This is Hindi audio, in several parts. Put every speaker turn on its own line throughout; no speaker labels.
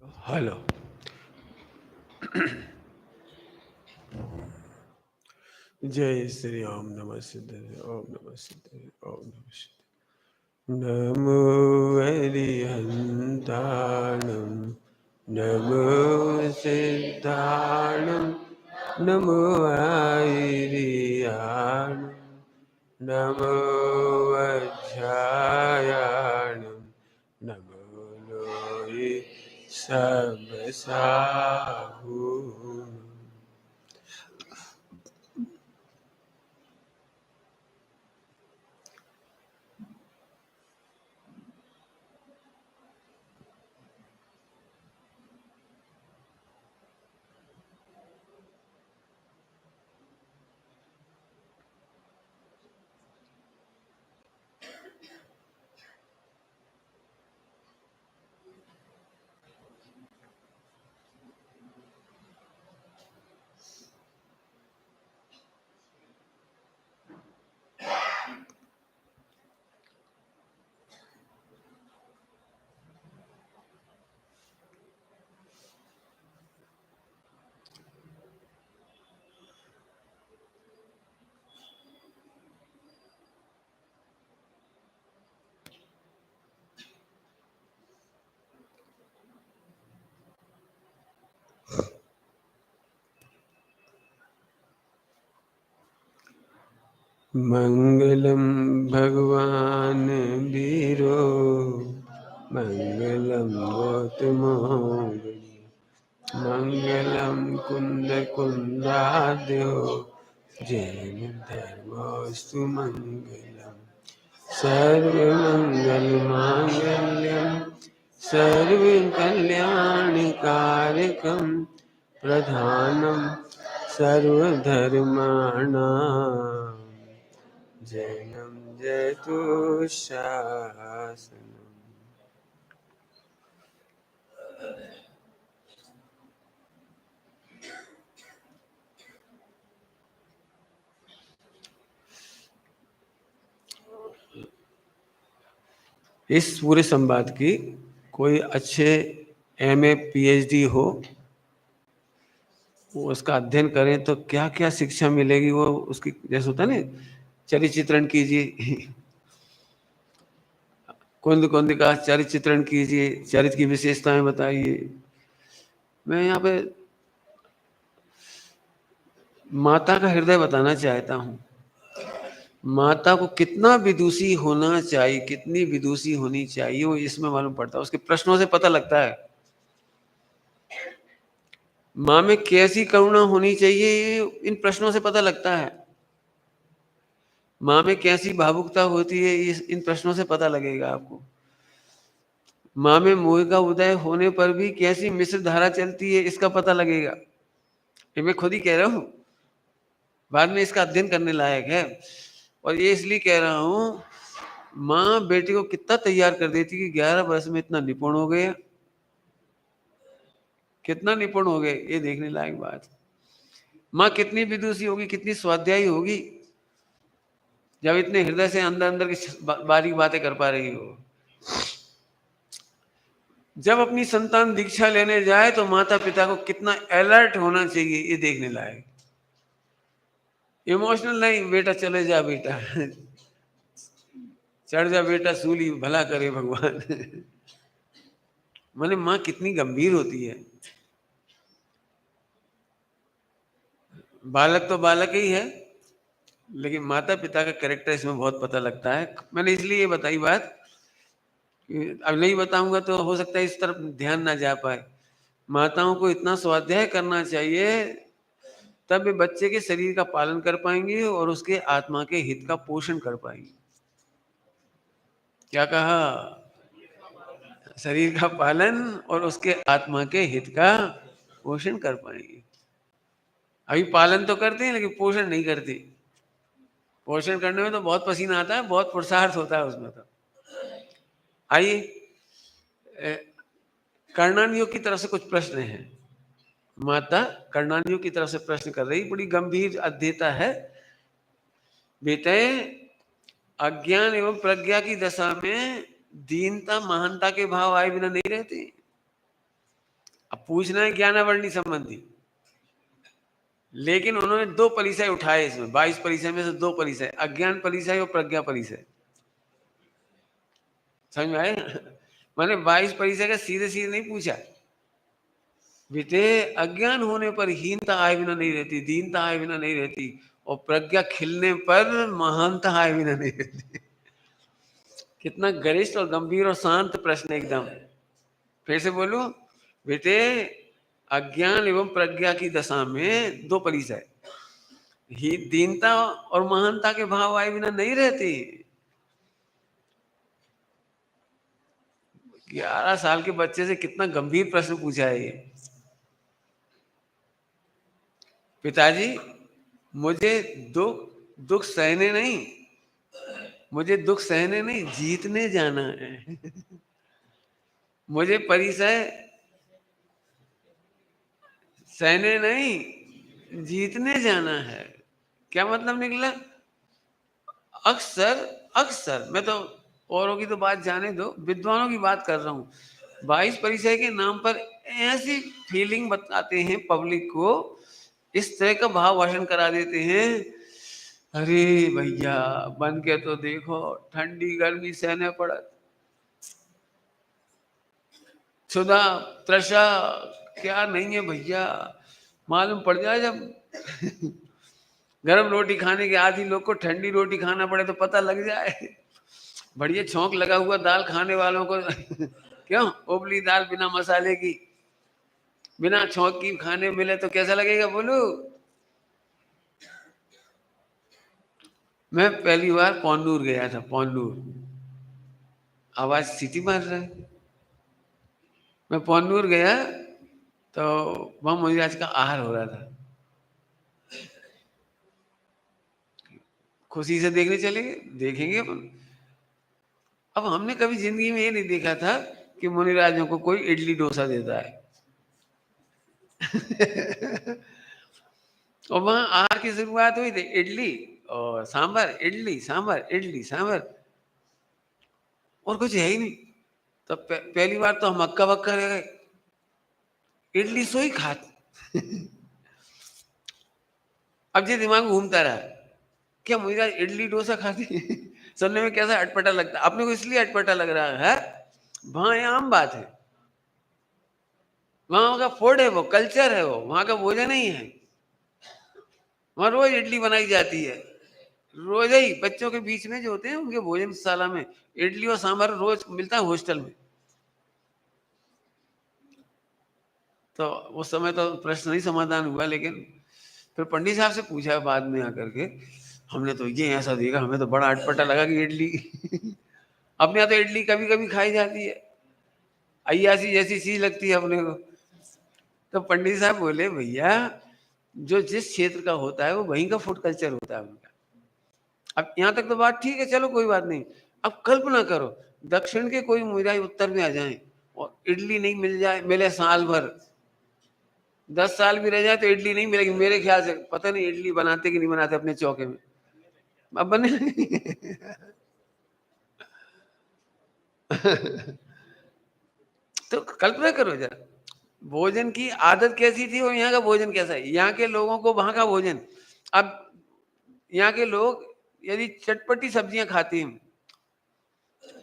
हेलो। जय श्री ओम नमः सिद्धाय ओम नमः सिद्धाय ओम नमः सिद्धाय। नमो अरिहन्ताणं नमो सिद्धाणं नमो आयिरियाणं नमो वज्रायाणं नमो लोये सबसाहूणम्। मंगलम भगवान वीरो मंगलम गौतमोऽगणि मंगलम कुंद कुंदाद्यो जैन धर्मोस्तु मंगलम सर्वमंगल मांगल्यम सर्वकल्याणकारकम प्रधानम सर्वधर्माणां जयं जयतु शासनम्। इस पूरे संवाद की कोई अच्छे MA PhD हो, वो उसका अध्ययन करें तो क्या क्या शिक्षा मिलेगी, वो उसकी जैसे होता है ना, चरित्र चित्रण कीजिए, कुंद कुंद का चरित्र चित्रण कीजिए, चरित्र की विशेषताएं बताइए। मैं यहाँ पे माता का हृदय बताना चाहता हूँ। माता को कितना विदुषी होना चाहिए, कितनी विदुषी होनी चाहिए, वो इसमें मालूम पड़ता है, उसके प्रश्नों से पता लगता है। माँ में कैसी करुणा होनी चाहिए, ये इन प्रश्नों से पता लगता है। माँ में कैसी भावुकता होती है, इन प्रश्नों से पता लगेगा आपको। माँ में मोह का उदय होने पर भी कैसी मिश्र धारा चलती है, इसका पता लगेगा। ये मैं खुद ही कह रहा हूँ, बाद में इसका अध्ययन करने लायक है। और ये इसलिए कह रहा हूँ, माँ बेटी को कितना तैयार कर देती कि 11 वर्ष में इतना निपुण हो गया। कितना निपुण हो गए, ये देखने लायक बात। माँ कितनी विदुषी होगी, कितनी स्वाध्यायी होगी, जब इतने हृदय से अंदर अंदर की बारीक बातें कर पा रही हो। जब अपनी संतान दीक्षा लेने जाए तो माता पिता को कितना अलर्ट होना चाहिए, ये देखने लायक। इमोशनल नहीं, बेटा चले जा, बेटा चढ़ जा बेटा सूली, भला करे भगवान माने माँ कितनी गंभीर होती है। बालक तो बालक ही है, लेकिन माता पिता का कैरेक्टर इसमें बहुत पता लगता है। मैंने इसलिए ये बताई बात, अब नहीं बताऊंगा तो हो सकता है इस तरफ ध्यान ना जा पाए। माताओं को इतना स्वाध्याय करना चाहिए, तब वे बच्चे के शरीर का पालन कर पाएंगे और उसके आत्मा के हित का पोषण कर पाएंगे। क्या कहा? शरीर का पालन और उसके आत्मा के हित का पोषण कर पाएंगे। अभी पालन तो करते हैं लेकिन पोषण नहीं करते। पोषण करने में तो बहुत पसीना आता है, बहुत पुरुषार्थ होता है उसमें। तो आइए, कर्णानियों की तरफ से कुछ प्रश्न हैं। माता कर्णानियों की तरफ से प्रश्न कर रही, बड़ी गंभीर अध्येता है। बेटे, अज्ञान एवं प्रज्ञा की दशा में दीनता महानता के भाव आए बिना नहीं रहते। अब पूछना है ज्ञानावरणी संबंधी, लेकिन उन्होंने 2 परिचय उठाए इसमें, 22 परिचय में से 2 परिचय, अज्ञान परिचय और प्रज्ञा परिचय। समझ में आए? मैंने 22 परिचय का सीधे सीधे नहीं पूछा बेटे। अज्ञान होने पर हीनता आए बिना नहीं रहती, दीनता आए बिना नहीं रहती, और प्रज्ञा खिलने पर महानता आए बिना नहीं रहती। कितना गरिष्ठ और गंभीर और शांत प्रश्न एकदम। फिर से बोलूं बेटे, अज्ञान एवं प्रज्ञा की दशा में 2 परिचय, ही दीनता और महानता के भाव आए बिना नहीं रहती। 11 साल के बच्चे से कितना गंभीर प्रश्न पूछा है ये। पिताजी, मुझे दुख दुख सहने नहीं, मुझे दुख सहने नहीं, जीतने जाना है। मुझे परिचय सहने नहीं, जीतने जाना है। क्या मतलब निकला? अक्सर अक्सर, मैं तो औरों की तो बात जाने दो, विद्वानों की बात कर रहा हूं। 22 परिचय के नाम पर ऐसी फीलिंग बताते हैं पब्लिक को, इस तरह का भाव भाषण करा देते हैं। अरे भैया, बन के तो देखो, ठंडी गर्मी सहने पड़त, सुधा त्रषा क्या नहीं है भैया। मालूम पड़ जाए जब गरम रोटी खाने के आदि लोग को ठंडी रोटी खाना पड़े तो पता लग जाए। बढ़िया छौंक लगा हुआ दाल खाने वालों को क्यों, उबली दाल बिना मसाले की, बिना छौंक की खाने मिले तो कैसा लगेगा बोलो। मैं पहली बार पौंडूर गया था, पौंडूर। आवाज सीटी मार रहा है। मैं पौंडूर गया तो वहां मुझे आज का आहार हो रहा था। खुशी से देखने चले गए, देखेंगे अपन। अब हमने कभी जिंदगी में ये नहीं देखा था कि मुनिराजों को कोई इडली डोसा देता है। और वहां आहार की शुरुआत हुई थी इडली और सांभर, इडली सांभर, इडली सांभर, और कुछ है ही नहीं। तो पहली बार तो हम हक्का बक्का रह गए, इडली सो ही खात। अब ये दिमाग में घूमता रहा, क्या मुझे आज इडली डोसा खाती? सुनने में कैसा अटपटा लगता, अपने को इसलिए अटपटा लग रहा है, वहां ये आम बात है, वहां का फूड है, वो कल्चर है, वो वहां का भोजन ही है। वहां रोज इडली बनाई जाती है, रोज ही बच्चों के बीच में जो होते हैं उनके भोजनशाला में इडली और सांभर रोज मिलता है हॉस्टल में। तो उस समय तो प्रश्न नहीं समाधान हुआ, लेकिन फिर पंडित साहब से पूछा बाद में आकर के, हमने तो ये ऐसा देखा, हमें तो बड़ा अटपटा लगा कि इडली अपने यहाँ तो इडली कभी कभी खाई जाती है, अय्यासी जैसी चीज लगती है अपने को। तो पंडित साहब बोले, भैया जो जिस क्षेत्र का होता है वो वहीं का फूड कल्चर होता है उनका। अब यहाँ तक तो बात ठीक है, चलो कोई बात नहीं। अब कल्पना करो दक्षिण के कोई मुराई उत्तर में आ जाए और इडली नहीं मिल जाए, मिले साल भर, 10 साल भी रह जाए तो इडली नहीं मिलेगी। मेरे ख्याल से पता नहीं इडली बनाते कि नहीं बनाते अपने चौके में, अब बने। तो कल्पना करो जरा, भोजन की आदत कैसी थी और यहाँ का भोजन कैसा है। यहाँ के लोगों को वहां का भोजन, अब यहाँ के लोग यदि चटपटी सब्जियां खाते हैं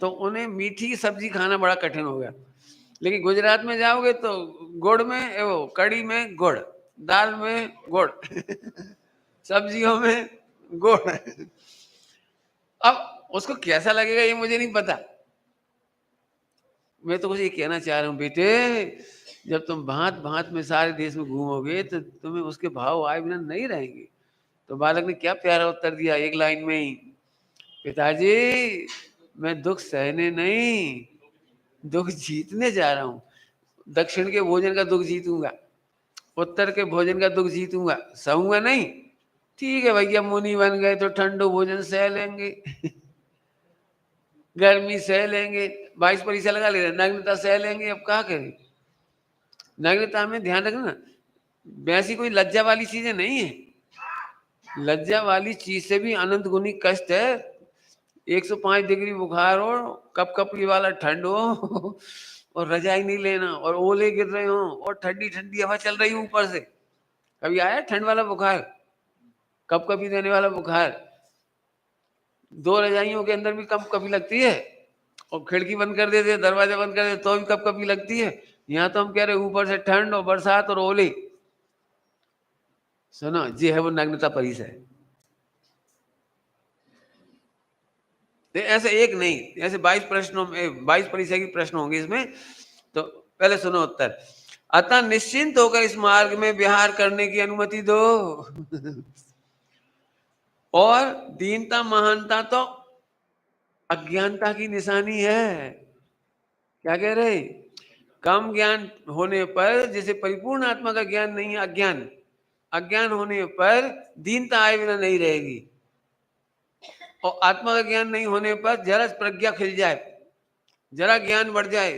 तो उन्हें मीठी सब्जी खाना बड़ा कठिन हो गया। लेकिन गुजरात में जाओगे तो गुड़ में वो कड़ी में गुड़, दाल में गुड़, सब्जियों में गुड़। अब उसको कैसा लगेगा ये मुझे नहीं पता। मैं तो कुछ ये कहना चाह रहा हूँ बेटे, जब तुम भांत भांत में सारे देश में घूमोगे तो तुम्हें उसके भाव आए बिना नहीं रहेंगे। तो बालक ने क्या प्यारा उत्तर दिया एक लाइन में ही, पिताजी मैं दुख सहने नहीं, दुख जीतने जा रहा हूं। दक्षिण के भोजन का दुख जीतूंगा, उत्तर के भोजन का दुख जीतूंगा, सहूंगा नहीं। ठीक है भैया, मुनि बन गए तो ठंडो भोजन सह लेंगे, गर्मी सह लेंगे, 22 परीक्षा लगा ले, नग्नता सह लेंगे। अब क्या करें, नग्नता में ध्यान रखना वैसी कोई लज्जा वाली चीजें नहीं है। लज्जा वाली चीज से भी अनंत गुनी कष्ट है। 105 डिग्री बुखार हो, कप कपी वाला ठंड हो, और रजाई नहीं लेना, और ओले गिर रहे हो, और ठंडी ठंडी हवा चल रही हो ऊपर से। कभी आया ठंड वाला बुखार, कब कभी देने वाला बुखार? 2 रजाइयों के अंदर भी कब कभी लगती है, और खिड़की बंद कर देते, दरवाजा बंद कर देते, तो भी कब कभी लगती है। यहाँ तो हम कह रहे ऊपर से ठंड और बरसात और ओले। सुनो, ये है वो नग्नता परिचय। ऐसे एक नहीं, ऐसे 22 प्रश्नों में 22 परिचय के प्रश्न होंगे इसमें। तो पहले सुनो उत्तर। अतः निश्चिंत होकर इस मार्ग में विहार करने की अनुमति दो। और दीनता महानता तो अज्ञानता की निशानी है। क्या कह रहे? कम ज्ञान होने पर, जैसे परिपूर्ण आत्मा का ज्ञान नहीं है, अज्ञान, अज्ञान होने पर दीनता आए बिना नहीं रहेगी। और आत्मा का ज्ञान नहीं होने पर जरा प्रज्ञा खिल जाए, जरा ज्ञान बढ़ जाए,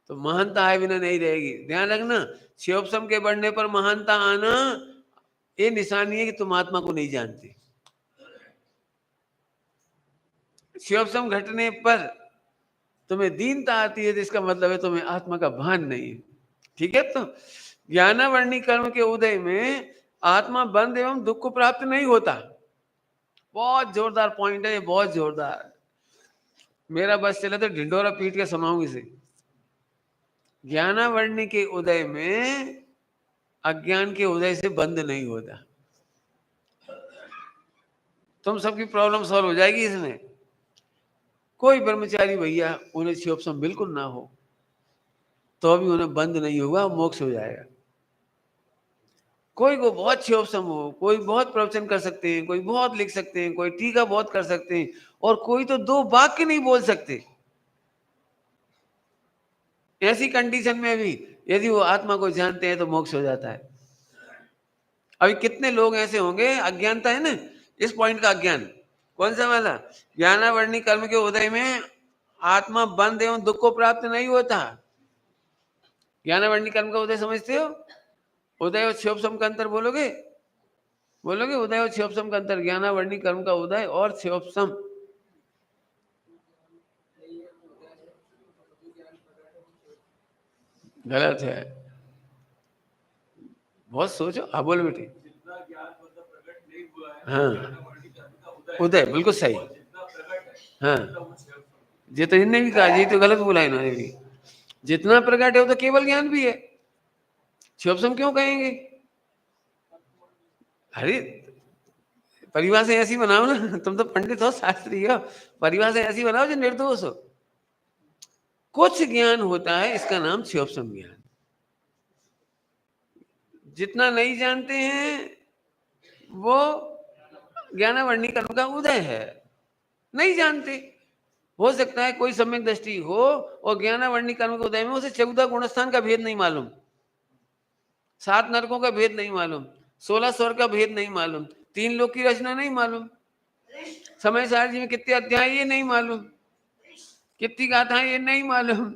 तो महानता आए बिना नहीं रहेगी। ध्यान रखना, शिवोपम के बढ़ने पर महानता आना ये निशानी है कि तुम आत्मा को नहीं जानते। शिवोपम घटने पर तुम्हें दीनता आती है, तो इसका मतलब है तुम्हें आत्मा का भान नहीं है। ठीक है, तो ज्ञानावर्णी कर्म के उदय में आत्मा बंध एवं दुख को प्राप्त नहीं होता। बहुत जोरदार पॉइंट है ये, बहुत जोरदार। मेरा बस चले तो ढिंडोरा पीट के सुनाऊंगी इसे। ज्ञानावर्णी के उदय में अज्ञान के उदय से बंद नहीं होता। तुम सबकी प्रॉब्लम सॉल्व हो जाएगी इसमें। कोई ब्रह्मचारी भैया उन्हें शिवोपम बिल्कुल ना हो तो भी उन्हें बंद नहीं होगा, मोक्ष हो जाएगा। कोई को बहुत शिवोपम हो, कोई बहुत प्रवचन कर सकते हैं, कोई बहुत लिख सकते हैं, कोई टीका बहुत कर सकते हैं, और कोई तो 2 वाक्य नहीं बोल सकते। ऐसी कंडीशन में भी यदि वो आत्मा को जानते हैं तो मोक्ष हो जाता है। अभी कितने लोग ऐसे होंगे, अज्ञानता है ना, इस पॉइंट का अज्ञान। कौन सा वाला? ज्ञानावर्णी कर्म के उदय में आत्मा बंध एवं दुख को प्राप्त नहीं होता। ज्ञानावर्णी कर्म का उदय समझते हो? उदय और शिवोपम का अंतर बोलोगे? बोलोगे उदय और शिवोपम का अंतर? ज्ञानावर्णी कर्म का उदय और शिवोपम। गलत है, बहुत सोचो। हाँ बोलो बेटी। हाँ, उदय बिल्कुल सही। हाँ, ये तो इनने भी कहा, ये तो गलत बोला इन्होंने भी। जितना प्रकट है वो तो केवल ज्ञान भी है, शिवोपम क्यों कहेंगे? अरे परिभाषा ऐसी बनाओ ना, तुम तो पंडित हो, शास्त्री हो, परिभाषा ऐसी बनाओ जो निर्दोष हो। कुछ ज्ञान होता है, इसका नाम शिवोपम ज्ञान। जितना नहीं जानते हैं वो ज्ञानावर्णी कर्म का उदय है। नहीं जानते, हो सकता है कोई सम्यक दृष्टि हो और ज्ञानावर्णी कर्म के उदय में उसे 14 गुणस्थान का भेद नहीं मालूम, 7 नरकों का भेद नहीं मालूम, 16 स्वर का भेद नहीं मालूम, 3 लोक की रचना नहीं मालूम, समय सारणी में कितने अध्याय ये नहीं मालूम, कितनी गाथाएं ये नहीं मालूम,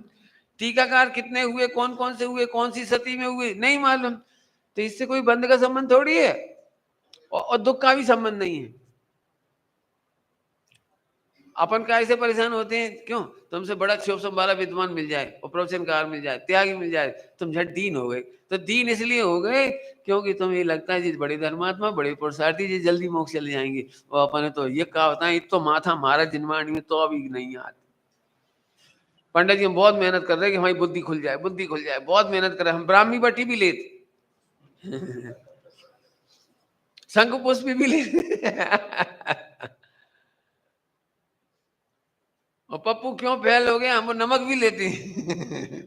टीकाकार कितने हुए, कौन कौन से हुए, कौन सी सती में हुए, नहीं मालूम। तो इससे कोई बंध का संबंध थोड़ी है, और दुख का भी संबंध नहीं है। अपन काय से परेशान होते हैं? क्यों? तुमसे बड़ा शिवोपम वाला विद्वान मिल जाए और प्रवचनकार मिल जाए, त्यागी मिल जाए, तुम झट दीन हो गए। तो दीन इसलिए हो गए क्योंकि तुम्हें लगता है जी बड़े धर्मात्मा, बड़े पुरुषार्थी, जी जल्दी मोक्ष चले जाएंगे। और अपन तो ये कहावत है, तो माथा मारा जिनवाणी में तो अभी नहीं आती। पंडित जी हम बहुत मेहनत कर रहे हैं कि हमारी बुद्धि खुल जाए, बुद्धि खुल जाए, बहुत मेहनत कर रहे हैं। हम ब्राह्मी बटी भी लेते, शंख पुष्प भी लेते और पप्पू क्यों फेल हो गए, हम नमक भी लेते हैं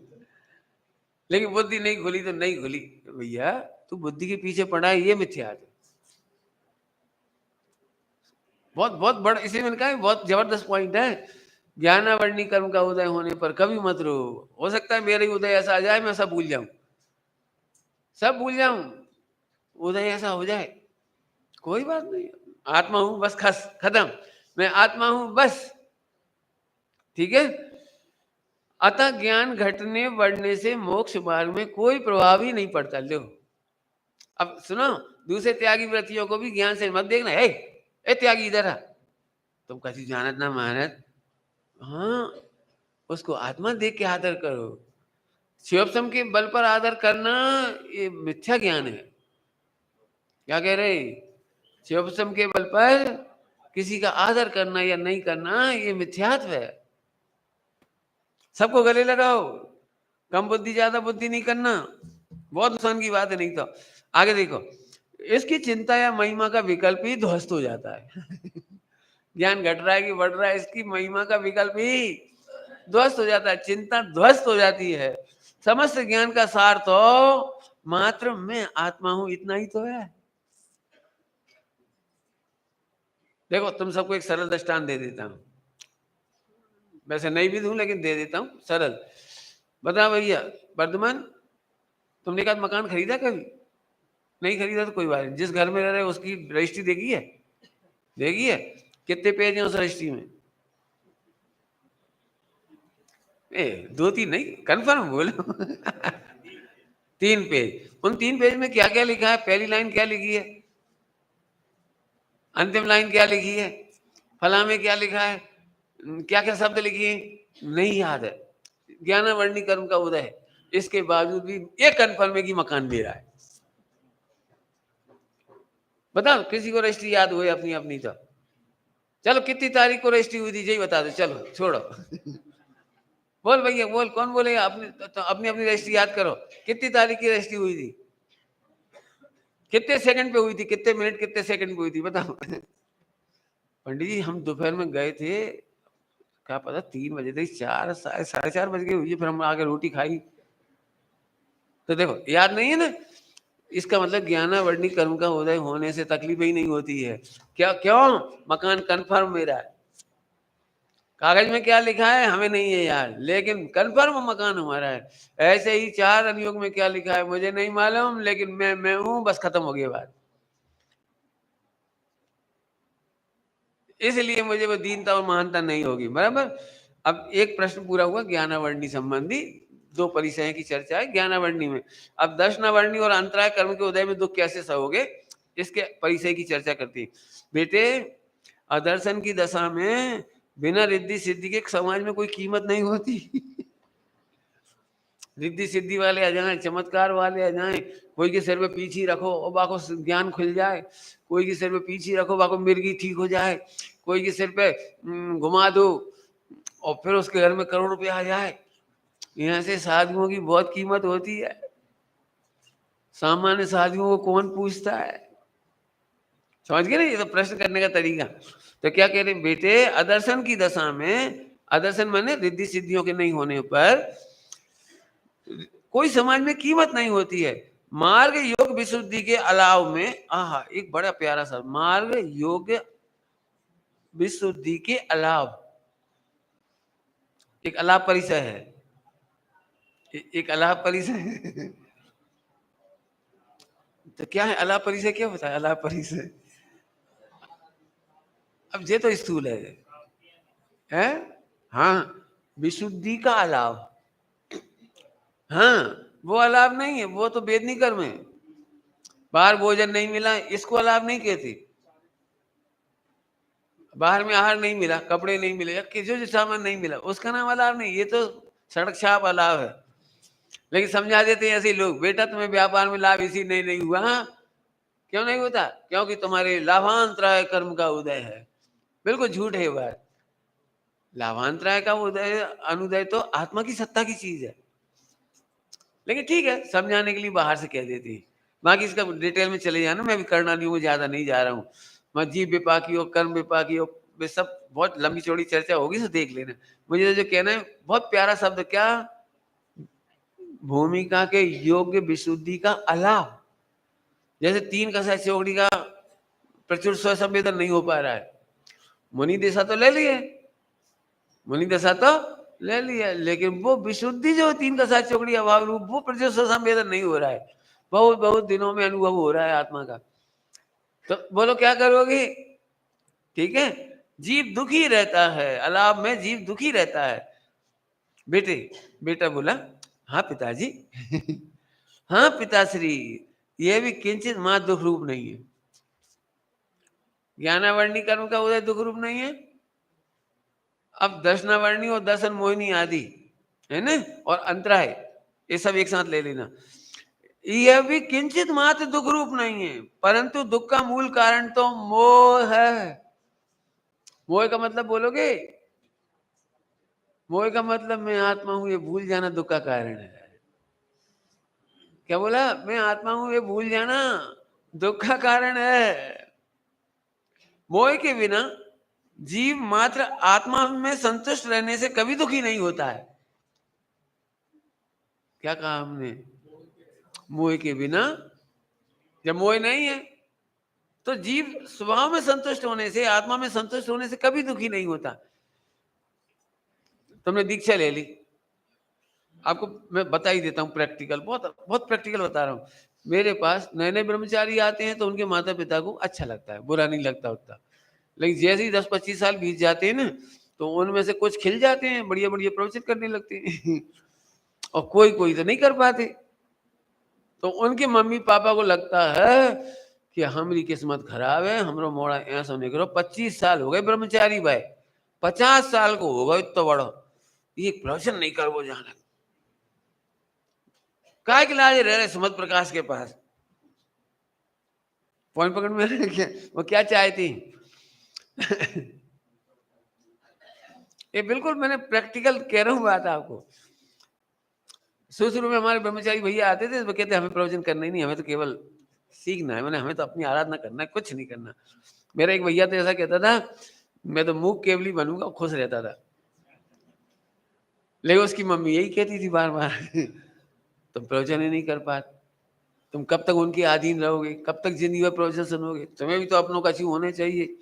लेकिन बुद्धि नहीं खुली तो नहीं खुली। भैया तू बुद्धि के पीछे पड़ा है, ये मिथ्या है। बहुत बहुत बड़ा, इसी मैंने कहा बहुत जबरदस्त पॉइंट है। ज्ञानावर्णी कर्म का उदय होने पर कभी मत रो। हो सकता है मेरे उदय ऐसा आ जाए मैं सब भूल जाऊं, सब भूल जाऊं, उदय ऐसा हो जाए, कोई बात नहीं। आत्मा हूं बस, खत्म, मैं आत्मा हूं बस। ठीक है। अतः ज्ञान घटने बढ़ने से मोक्ष मार्ग में कोई प्रभाव ही नहीं पड़ता। लो अब सुनो, दूसरे त्यागी व्रतियों को भी ज्ञान से मत देखना। ए त्यागी इधर आ, तुम कभी जानत ना मानत। हाँ, उसको आत्मा देख के आदर करो। शिवोपम के बल पर आदर करना ये मिथ्या ज्ञान है। क्या कह रहे? शिवोपम के बल पर किसी का आदर करना या नहीं करना ये मिथ्यात्व है। सबको गले लगाओ, कम बुद्धि ज्यादा बुद्धि नहीं करना, बहुत नुकसान की बात है। नहीं तो आगे देखो, इसकी चिंता या महिमा का विकल्प ही ध्वस्त हो जाता है। ज्ञान घट रहा है कि बढ़ रहा है, इसकी महिमा का विकल्प ही ध्वस्त हो जाता है, चिंता ध्वस्त हो जाती है। समस्त ज्ञान का सार तो मात्र मैं आत्मा हूं, इतना ही तो है। देखो तुम सबको एक सरल दृष्टांत दे देता हूं, वैसे नहीं भी दूं लेकिन दे देता हूं सरल। बता भैया, वर्धमान तुमने एक आध मकान खरीदा कभी? नहीं खरीदा तो कोई बात नहीं, जिस घर में रह रहे हो उसकी रजिस्ट्री देखी है? देखी है? कितने पेज हैं उस रजिस्ट्री में? दो तीन नहीं, कंफर्म बोलो। 3 पेज। उन 3 पेज में क्या क्या लिखा है? पहली लाइन क्या लिखी है? अंतिम लाइन क्या लिखी है? फला में क्या लिखा है? क्या क्या शब्द लिखिए? नहीं याद है। ज्ञानावर्णी कर्म का उदय है, इसके बावजूद भी ये कंफर्म है कि मकान मेरा है। बताओ किसी को रजिस्ट्री याद हुई अपनी अपनी? तो चलो कितनी तारीख को रजिस्ट्री हुई थी यही बता दो, चलो छोड़ो। बोल भैया बोल, कौन बोलेगा? अपनी तो अपनी अपनी रजिस्ट्री याद करो, कितनी तारीख की रजिस्ट्री हुई थी? कितने सेकंड पे हुई थी? कितने मिनट कितने सेकंड पे हुई थी बताओ। पंडित जी हम दोपहर में गए थे, क्या पता 3 बजे थे, 4 4:30 बज गए हुई, फिर हम आके रोटी खाई। तो देखो याद नहीं है ना, इसका मतलब ज्ञानावर्णी कर्म का उदय होने से तकलीफ ही नहीं होती है। क्या क्यों? मकान कंफर्म मेरा है। कागज में क्या लिखा है हमें नहीं है यार, लेकिन कंफर्म मकान हमारा है। ऐसे ही 4 अनुयोग में क्या लिखा है मुझे नहीं मालूम, लेकिन मैं हूं, बस खत्म हो गई बात। इसलिए मुझे वो दीनता और महानता नहीं होगी, बराबर। अब एक प्रश्न पूरा हुआ ज्ञानावर्णी संबंधी, 2 परिचय की चर्चा है ज्ञानावर्णी में। अब दर्शनावर्णी और अंतराय कर्म के उदय में दुख कैसे सहोगे, इसके परिचय की चर्चा करती है। बेटे अदर्शन की दशा में बिना रिद्धि सिद्धि के समाज में कोई कीमत नहीं होती। रिद्धि सिद्धि वाले आ जाए, चमत्कार वाले आ जाए, कोई के सिर पे पीछी रखो और बाको ज्ञान खुल जाए, कोई के सिर पे पीछी रखो बाको मिर्गी ठीक हो जाए, कोई के सिर पे घुमा दो और फिर उसके घर में करोड़ रुपया आ जाए। यहाँ से साधुओं की बहुत कीमत होती है, सामान्य साधुओं को कौन पूछता है? समझ गए ना, ये तो प्रश्न करने का तरीका। तो क्या कह रहे हैं बेटे, अदर्शन की दशा में, अदर्शन माने रिद्धि सिद्धियों के नहीं होने पर कोई समाज में कीमत नहीं होती है। मार्ग योग विशुद्धि के अलाव में, आहा एक बड़ा प्यारा सा, मार्ग योग विशुद्धि के अलाव, एक अलाप परिचय है, एक अलाप परिचय है। तो क्या है अलाप परिचय? क्या होता है अलाप परिचय? अब ये तो स्थूल है? हाँ, विशुद्धि का अलाव। हाँ, वो अलाप नहीं है, वो तो वेदनी कर्म है। बाहर भोजन नहीं मिला, इसको अलाप नहीं कहते। बाहर में आहार नहीं मिला, कपड़े नहीं मिले, या जो सामान नहीं मिला, उसका नाम अलाव नहीं, ये तो सड़क छाप अलाव है। लेकिन समझा देते हैं ऐसे लोग, बेटा तुम्हें व्यापार में लाभ इसी नहीं हुआ। हाँ, क्यों नहीं होता? क्योंकि तुम्हारे लाभांतराय कर्म का उदय है। बिल्कुल झूठ है बात। लाभांतराय का उदय अनुदय तो आत्मा की सत्ता की चीज है, लेकिन ठीक है समझाने के लिए बाहर से कह देती है। बाकी इसका डिटेल में चले जाना, मैं भी करणानियों में ज्यादा नहीं जा रहा हूँ। मैं जीव विपाकी हो, कर्म विपाकी हो, वे सब बहुत लंबी चौड़ी चर्चा होगी, तो देख लेना। मुझे जो कहना है, बहुत प्यारा शब्द, क्या? भूमिका के योग्य विशुद्धि का अलाव। जैसे 3 कसाय चौकड़ी का प्रचुर स्व संवेदन नहीं हो पा रहा है, मुनि दशा तो ले लिए, मुनि दशा तो ले लिया, लेकिन वो विशुद्धि जो 3 कसाय चौकड़ी अभाव रूप, वो प्रचुर स्व संवेदन नहीं हो रहा है। बहुत बहुत दिनों में अनुभव हो रहा है आत्मा का। तो बोलो क्या करोगे? ठीक है, जीव दुखी रहता है, अलाभ में जीव दुखी रहता है। बेटे, बेटा बोला हाँ पिताजी। हाँ पिताश्री, यह भी किंचित मां दुख रूप नहीं है। ज्ञानावर्णी कर्म का उदय दुख रूप नहीं है। अब दर्शनावर्णी और दर्शन मोहिनी आदि है ना, और अंतरा है, ये सब एक साथ ले लेना। यह भी किंचित मात्र दुख रूप नहीं है, परंतु दुख का मूल कारण तो मोह है। मोह का मतलब बोलोगे? मोह का मतलब मैं आत्मा हूं ये भूल जाना दुख का कारण है। क्या बोला? मैं आत्मा हूं ये भूल जाना दुख का कारण है। मोह के बिना जीव मात्र आत्मा में संतुष्ट रहने से कभी दुखी नहीं होता है। क्या कहा हमने? मोह के बिना, जब मोह नहीं है तो जीव स्वभाव में संतुष्ट होने से, आत्मा में संतुष्ट होने से कभी दुखी नहीं होता। तुमने दीक्षा ले ली, आपको मैं बता ही देता हूँ प्रैक्टिकल, बहुत बहुत प्रैक्टिकल बता रहा हूँ। मेरे पास नए नए ब्रह्मचारी आते हैं तो उनके माता पिता को अच्छा लगता है, बुरा नहीं लगता उतना। लेकिन जैसे ही 10-25 साल बीत जाते हैं ना, तो उनमें से कुछ खिल जाते हैं, बढ़िया बढ़िया प्रवचन करने लगते हैं और कोई कोई तो नहीं कर पाते। तो उनके मम्मी पापा को लगता है कि हमारी किस्मत खराब है, हमरो मोड़ा ऐसा नहीं करो। 25 साल हो गए ब्रह्मचारी भाई, 50 साल को होगा इतना बड़ा, ये प्रवचन नहीं कर वो जाना। काय के लाजे रह रहे सुमत प्रकाश के पास। पॉइंट पकड़ में क्या वो क्या चाहती ये बिल्कुल मैंने प्रैक्टिकल कह रहा हूँ बात आपको। शुरू में हमारे ब्रह्मचारी भैया आते थे, वो कहते हमें प्रवचन करना ही नहीं, हमें तो केवल सीखना है। मैंने हमें तो अपनी आराधना करना है, कुछ नहीं करना। मेरा एक भैया तो ऐसा कहता था, मैं तो मूक केवली बनूंगा, खुश रहता था। लेकिन उसकी मम्मी यही कहती थी बार बार तुम प्रवचन ही नहीं कर पाते, तुम कब तक उनके अधीन रहोगे, कब तक जिंदगी भर प्रवचन सुनोगे, तुम्हें भी तो अपनों का जीव होने चाहिए।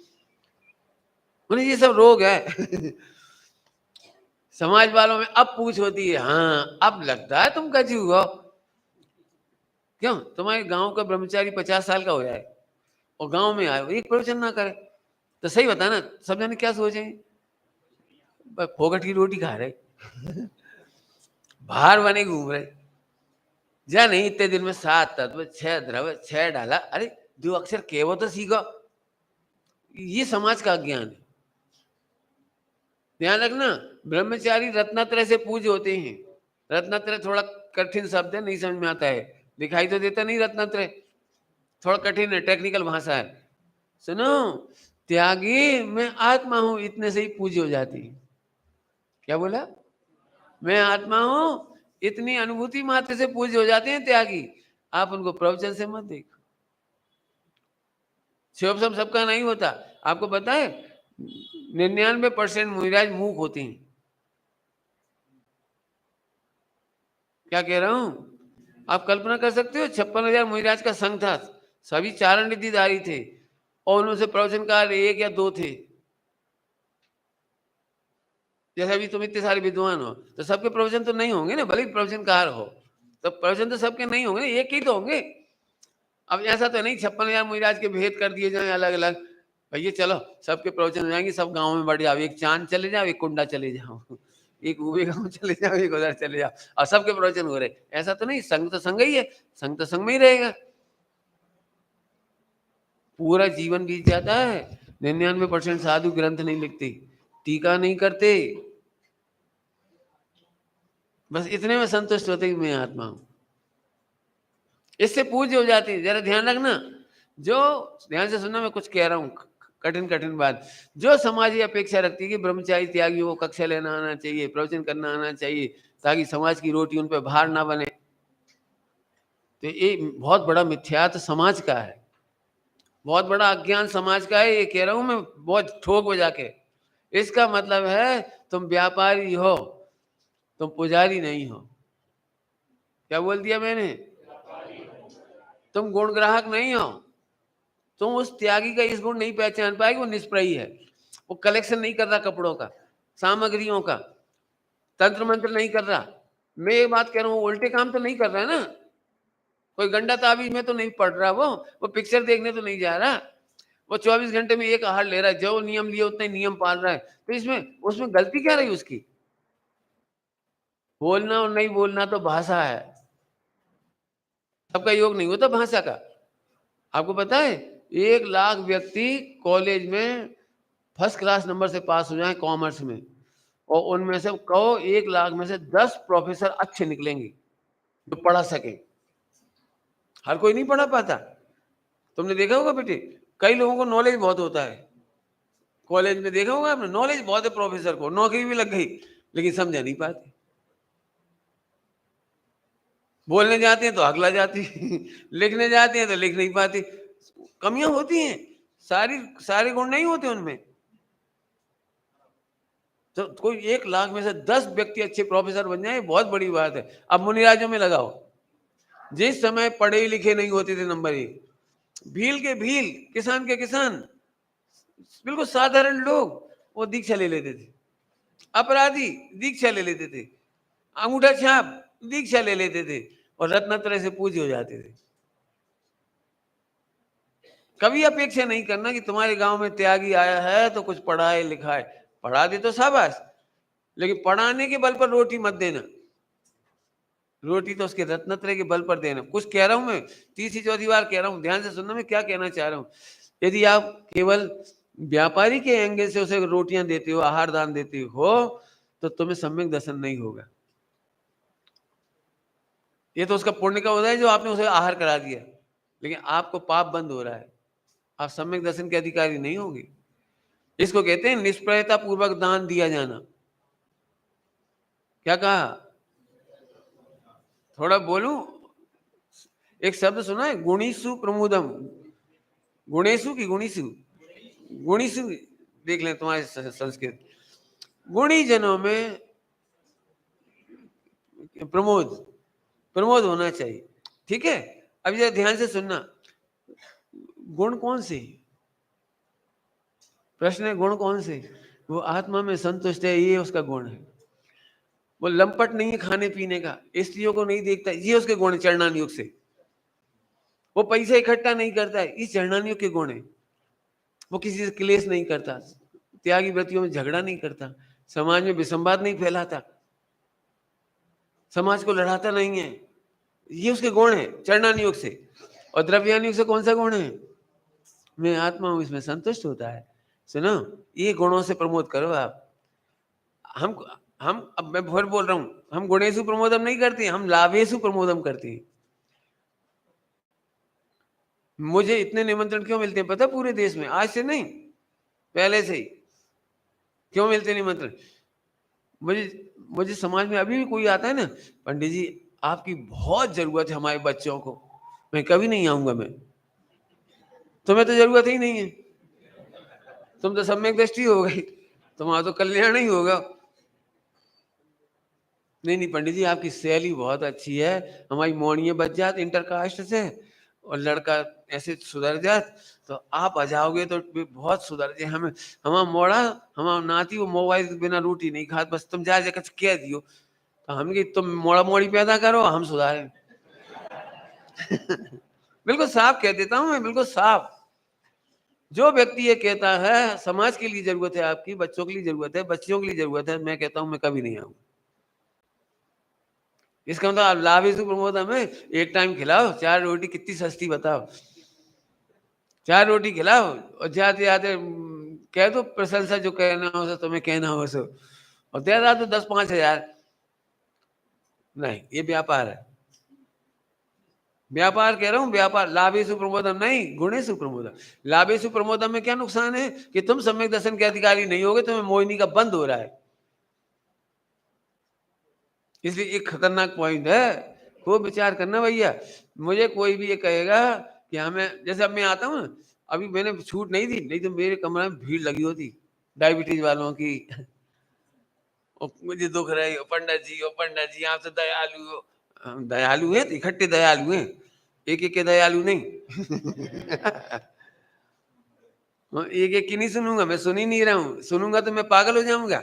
उन्हें ये सब रोग है समाज वालों में अब पूछ होती है, हाँ अब लगता है तुम कजी हुआ। क्यों? तुम्हारे गांव का ब्रह्मचारी 50 साल का हो जाए और गांव में आए एक प्रवचन ना करे तो सही बता ना, सब जने क्या सोचेंगे? फोकट की रोटी खा रहे बाहर बने घूम रहे, जा नहीं इतने दिन में 7 तत्व 6 द्रव्य 6 डाला, अरे 2 अक्षर केवो तो सीखो। ये समाज का ज्ञान है। ध्यान रखना, ब्रह्मचारी रत्नात्रय से पूज्य होते हैं। रत्नात्रय थोड़ा कठिन शब्द है, नहीं समझ में आता है, दिखाई तो देता नहीं रत्नात्रय, थोड़ा कठिन है, टेक्निकल भाषा है। सुनो, त्यागी मैं आत्मा हूं इतने से ही पूज्य हो जाती। क्या बोला? मैं आत्मा हूं इतनी अनुभूति मात्र से पूज्य हो जाते हैं त्यागी। आप उनको प्रवचन से मत देखो। शिव सबका नहीं होता। आपको पता है 99% मुनिराज मूक होते हैं। क्या कह रहा हूं? आप कल्पना कर सकते हो 56,000 मुनिराज का संघ था, सभी चारण निधिधारी थे और उनमें से प्रवचनकार 1 या 2 थे। जैसे अभी तुम इतने सारे विद्वान हो तो सबके प्रवचन तो नहीं होंगे ना, भले ही प्रवचनकार हो तो प्रवचन तो सबके नहीं होंगे, एक ही तो होंगे। अब ऐसा तो नहीं 56,000 मुनिराज के भेद कर दिए जाए अलग अलग, भैया चलो सबके प्रवचन हो जाएंगे, सब गाँव में बढ़ जाओ, एक चांद चले जाओ, एक कुंडा चले जाओ, एक उबे गाँव चले जाओ, एक उधर चले जाओ और सबके प्रवचन हो रहे। ऐसा तो नहीं, संघ तो संघ ही है, संघ तो संघ में ही रहेगा। पूरा जीवन बीत जाता है, 99% साधु ग्रंथ नहीं लिखते, टीका नहीं करते, बस इतने में संतुष्ट होते कि मैं आत्मा हूं। इससे पूज्य हो जाती है। जरा ध्यान रखना, जो ध्यान से सुनना, मैं कुछ कह रहा हूं कठिन कठिन बात। जो समाज ये अपेक्षा रखती है कि ब्रह्मचारी त्यागियों को कक्षा लेना आना चाहिए, प्रवचन करना आना चाहिए ताकि समाज की रोटी उन पर भार ना बने, तो ये बहुत बड़ा मिथ्यात्व समाज का है, बहुत बड़ा अज्ञान समाज का है। ये कह रहा हूं मैं बहुत ठोक बजा के। इसका मतलब है तुम व्यापारी हो, तुम पुजारी नहीं हो। क्या बोल दिया मैंने? तुम गुण ग्राहक नहीं हो। तुम उस त्यागी का इस गुण नहीं पहचान पाएगी, वो निष्प्रही है, वो कलेक्शन नहीं कर रहा कपड़ों का, सामग्रियों का, तंत्र मंत्र नहीं कर रहा। मैं ये बात कह रहा हूँ, उल्टे काम तो नहीं कर रहा है ना, कोई गंडा ताबीज में तो नहीं पड़ रहा, वो पिक्चर देखने तो नहीं जा रहा, वो 24 घंटे में एक आहार ले रहा है, जो नियम लिए उतने नियम पाल रहा है। तो इसमें उसमें गलती क्या रही उसकी? बोलना और नहीं बोलना तो भाषा है, सबका योग नहीं होता भाषा का। आपको पता है 1 लाख व्यक्ति कॉलेज में फर्स्ट क्लास नंबर से पास हो जाए कॉमर्स में, और उनमें से कहो 1 लाख में से 10 प्रोफेसर अच्छे निकलेंगे, जो पढ़ा सकें। हर कोई नहीं पढ़ा पाता। तुमने देखा होगा बेटे, कई लोगों को नॉलेज बहुत होता है। कॉलेज में देखा होगा आपने, नॉलेज बहुत है प्रोफेसर को, नौकरी भी लग गई, लेकिन समझा नहीं पाते। बोलने जाते हैं तो अगला जाती लिखने जाते हैं तो लिख नहीं पाती। कमियां होती हैं, सारे गुण नहीं होते उनमें। तो कोई 1 लाख में से 10 व्यक्ति अच्छे प्रोफेसर बन जाए, बहुत बड़ी बात है। अब मुनिराजों में लगाओ, जिस समय पढ़े लिखे नहीं होते थे नंबर 1, भील के भील, किसान के किसान, बिल्कुल साधारण लोग वो दीक्षा ले लेते थे। अपराधी दीक्षा ले लेते थे, अंगूठा छाप दीक्षा ले लेते थे, और रत्नत्रय से पूज्य हो जाते थे। कभी अपेक्षा नहीं करना कि तुम्हारे गांव में त्यागी आया है तो कुछ पढ़ाए लिखाए। पढ़ा दे तो शाबाश, लेकिन पढ़ाने के बल पर रोटी मत देना। रोटी तो उसके रत्नत्रय के बल पर देना। कुछ कह रहा हूं मैं, तीसरी चौथी बार कह रहा हूं, ध्यान से सुनना मैं क्या कहना चाह रहा हूं। यदि आप केवल व्यापारी के एंगल से उसे रोटियां देते हो, आहार दान देते हो, तो तुम्हें सम्यक दर्शन नहीं होगा। ये तो उसका पुण्य का होता है जो आपने उसे आहार करा दिया, लेकिन आपको पाप बंद हो रहा है, आप सम्यक दर्शन के अधिकारी नहीं होंगे। इसको कहते हैं निष्प्रयता पूर्वक दान दिया जाना। क्या कहा? थोड़ा बोलूं? एक शब्द सुना है, गुणीसु प्रमुदम। गुणेशु की गुणीसु? गुणीसु। देख लें तुम्हारे संस्कृत। गुणी जनों में प्रमोद, प्रमोद होना चाहिए। ठीक है, अब जरा ध्यान से सुनना। गुण कौन से? प्रश्न है, गुण कौन से? वो आत्मा में संतुष्ट है, ये उसका गुण है। वो लंपट नहीं है खाने पीने का, स्त्रियों को नहीं देखता, ये उसके गुण है चरणान योग से। वो पैसा इकट्ठा नहीं करता है, इस चरणान योग के गुण है। वो किसी से क्लेश नहीं करता, त्यागी व्रतियों में झगड़ा नहीं करता, समाज में विसंवाद नहीं फैलाता, समाज को लड़ाता नहीं है। ये उसके गुण है चरणान योग से। और द्रव्यान योग से कौन सा गुण है? मैं आत्मा हूं, इसमें संतुष्ट होता है। सुनो, ये गुणों से प्रमोद करो आप। हम हम अब मैं फिर बोल रहा हूं, हम गुणेशु प्रमोदम नहीं करते, हम लाभेशु प्रमोदम करते हैं। मुझे इतने निमंत्रण क्यों मिलते हैं पता? पूरे देश में, आज से नहीं, पहले से ही। क्यों मिलते निमंत्रण? मुझे मुझे समाज में अभी भी कोई आता है ना, पंडित जी आपकी बहुत जरूरत है हमारे बच्चों को। मैं कभी नहीं आऊंगा, मैं, तुम्हें तो जरूरत ही नहीं है, तुम तो सम्यक दृष्टि हो गई, तुम्हारा तो कल्याण ही होगा। नहीं नहीं पंडित जी, आपकी शैली बहुत अच्छी है, हमारी मौनियाँ बच जात इंटर कास्ट से, और लड़का ऐसे सुधर जात, तो आप आ जाओगे तो बहुत सुधर जाए। हमें हमारा मोड़ा, हमारा नाती वो मोबाइल के बिना रोटी नहीं खात, बस तुम जा कुछ कह दियो तो हम कि तुम मोड़ा मोड़ी पैदा करो, हम सुधारें। बिल्कुल साफ कह देता हूं मैं, बिल्कुल साफ। जो व्यक्ति ये कहता है समाज के लिए जरूरत है, आपकी बच्चों के लिए जरूरत है, बच्चियों के लिए जरूरत है, मैं कहता हूं मैं कभी नहीं आऊंगा। इसका मतलब आप लाभ इस प्रमोद हमें एक टाइम खिलाओ, 4 रोटी कितनी सस्ती बताओ, 4 रोटी खिलाओ, और जाते जाते कह दो प्रशंसा, जो कहना हो सो तुम्हें कहना हो सो, और दे रहा तो 10-5 हजार। नहीं, ये व्यापार है, व्यापार कह रहा हूं, व्यापार। लाभेशु प्रमोदम नहीं, गुणेशु प्रमोदम। लाभेशु प्रमोदम में क्या नुकसान है कि तुम सम्यक दर्शन के अधिकारी नहीं होगे, तुम्हें मोहिनी का बंद हो रहा है। इसलिए एक खतरनाक पॉइंट है, खूब विचार करना भैया। मुझे कोई भी ये कहेगा कि हमें, जैसे अब मैं आता हूँ, अभी मैंने छूट नहीं दी, नहीं तो मेरे कमरे में भीड़ लगी होती डायबिटीज वालों की। और मुझे दुख रहे, ओ पंडित जी आप तो दयालु हो। हम दयालु हैं तो इकट्ठे दयालु हैं, एक एक के दयालु नहीं। एक एक की नहीं सुनूंगा, मैं सुन ही नहीं रहा हूं, सुनूंगा तो मैं पागल हो जाऊंगा।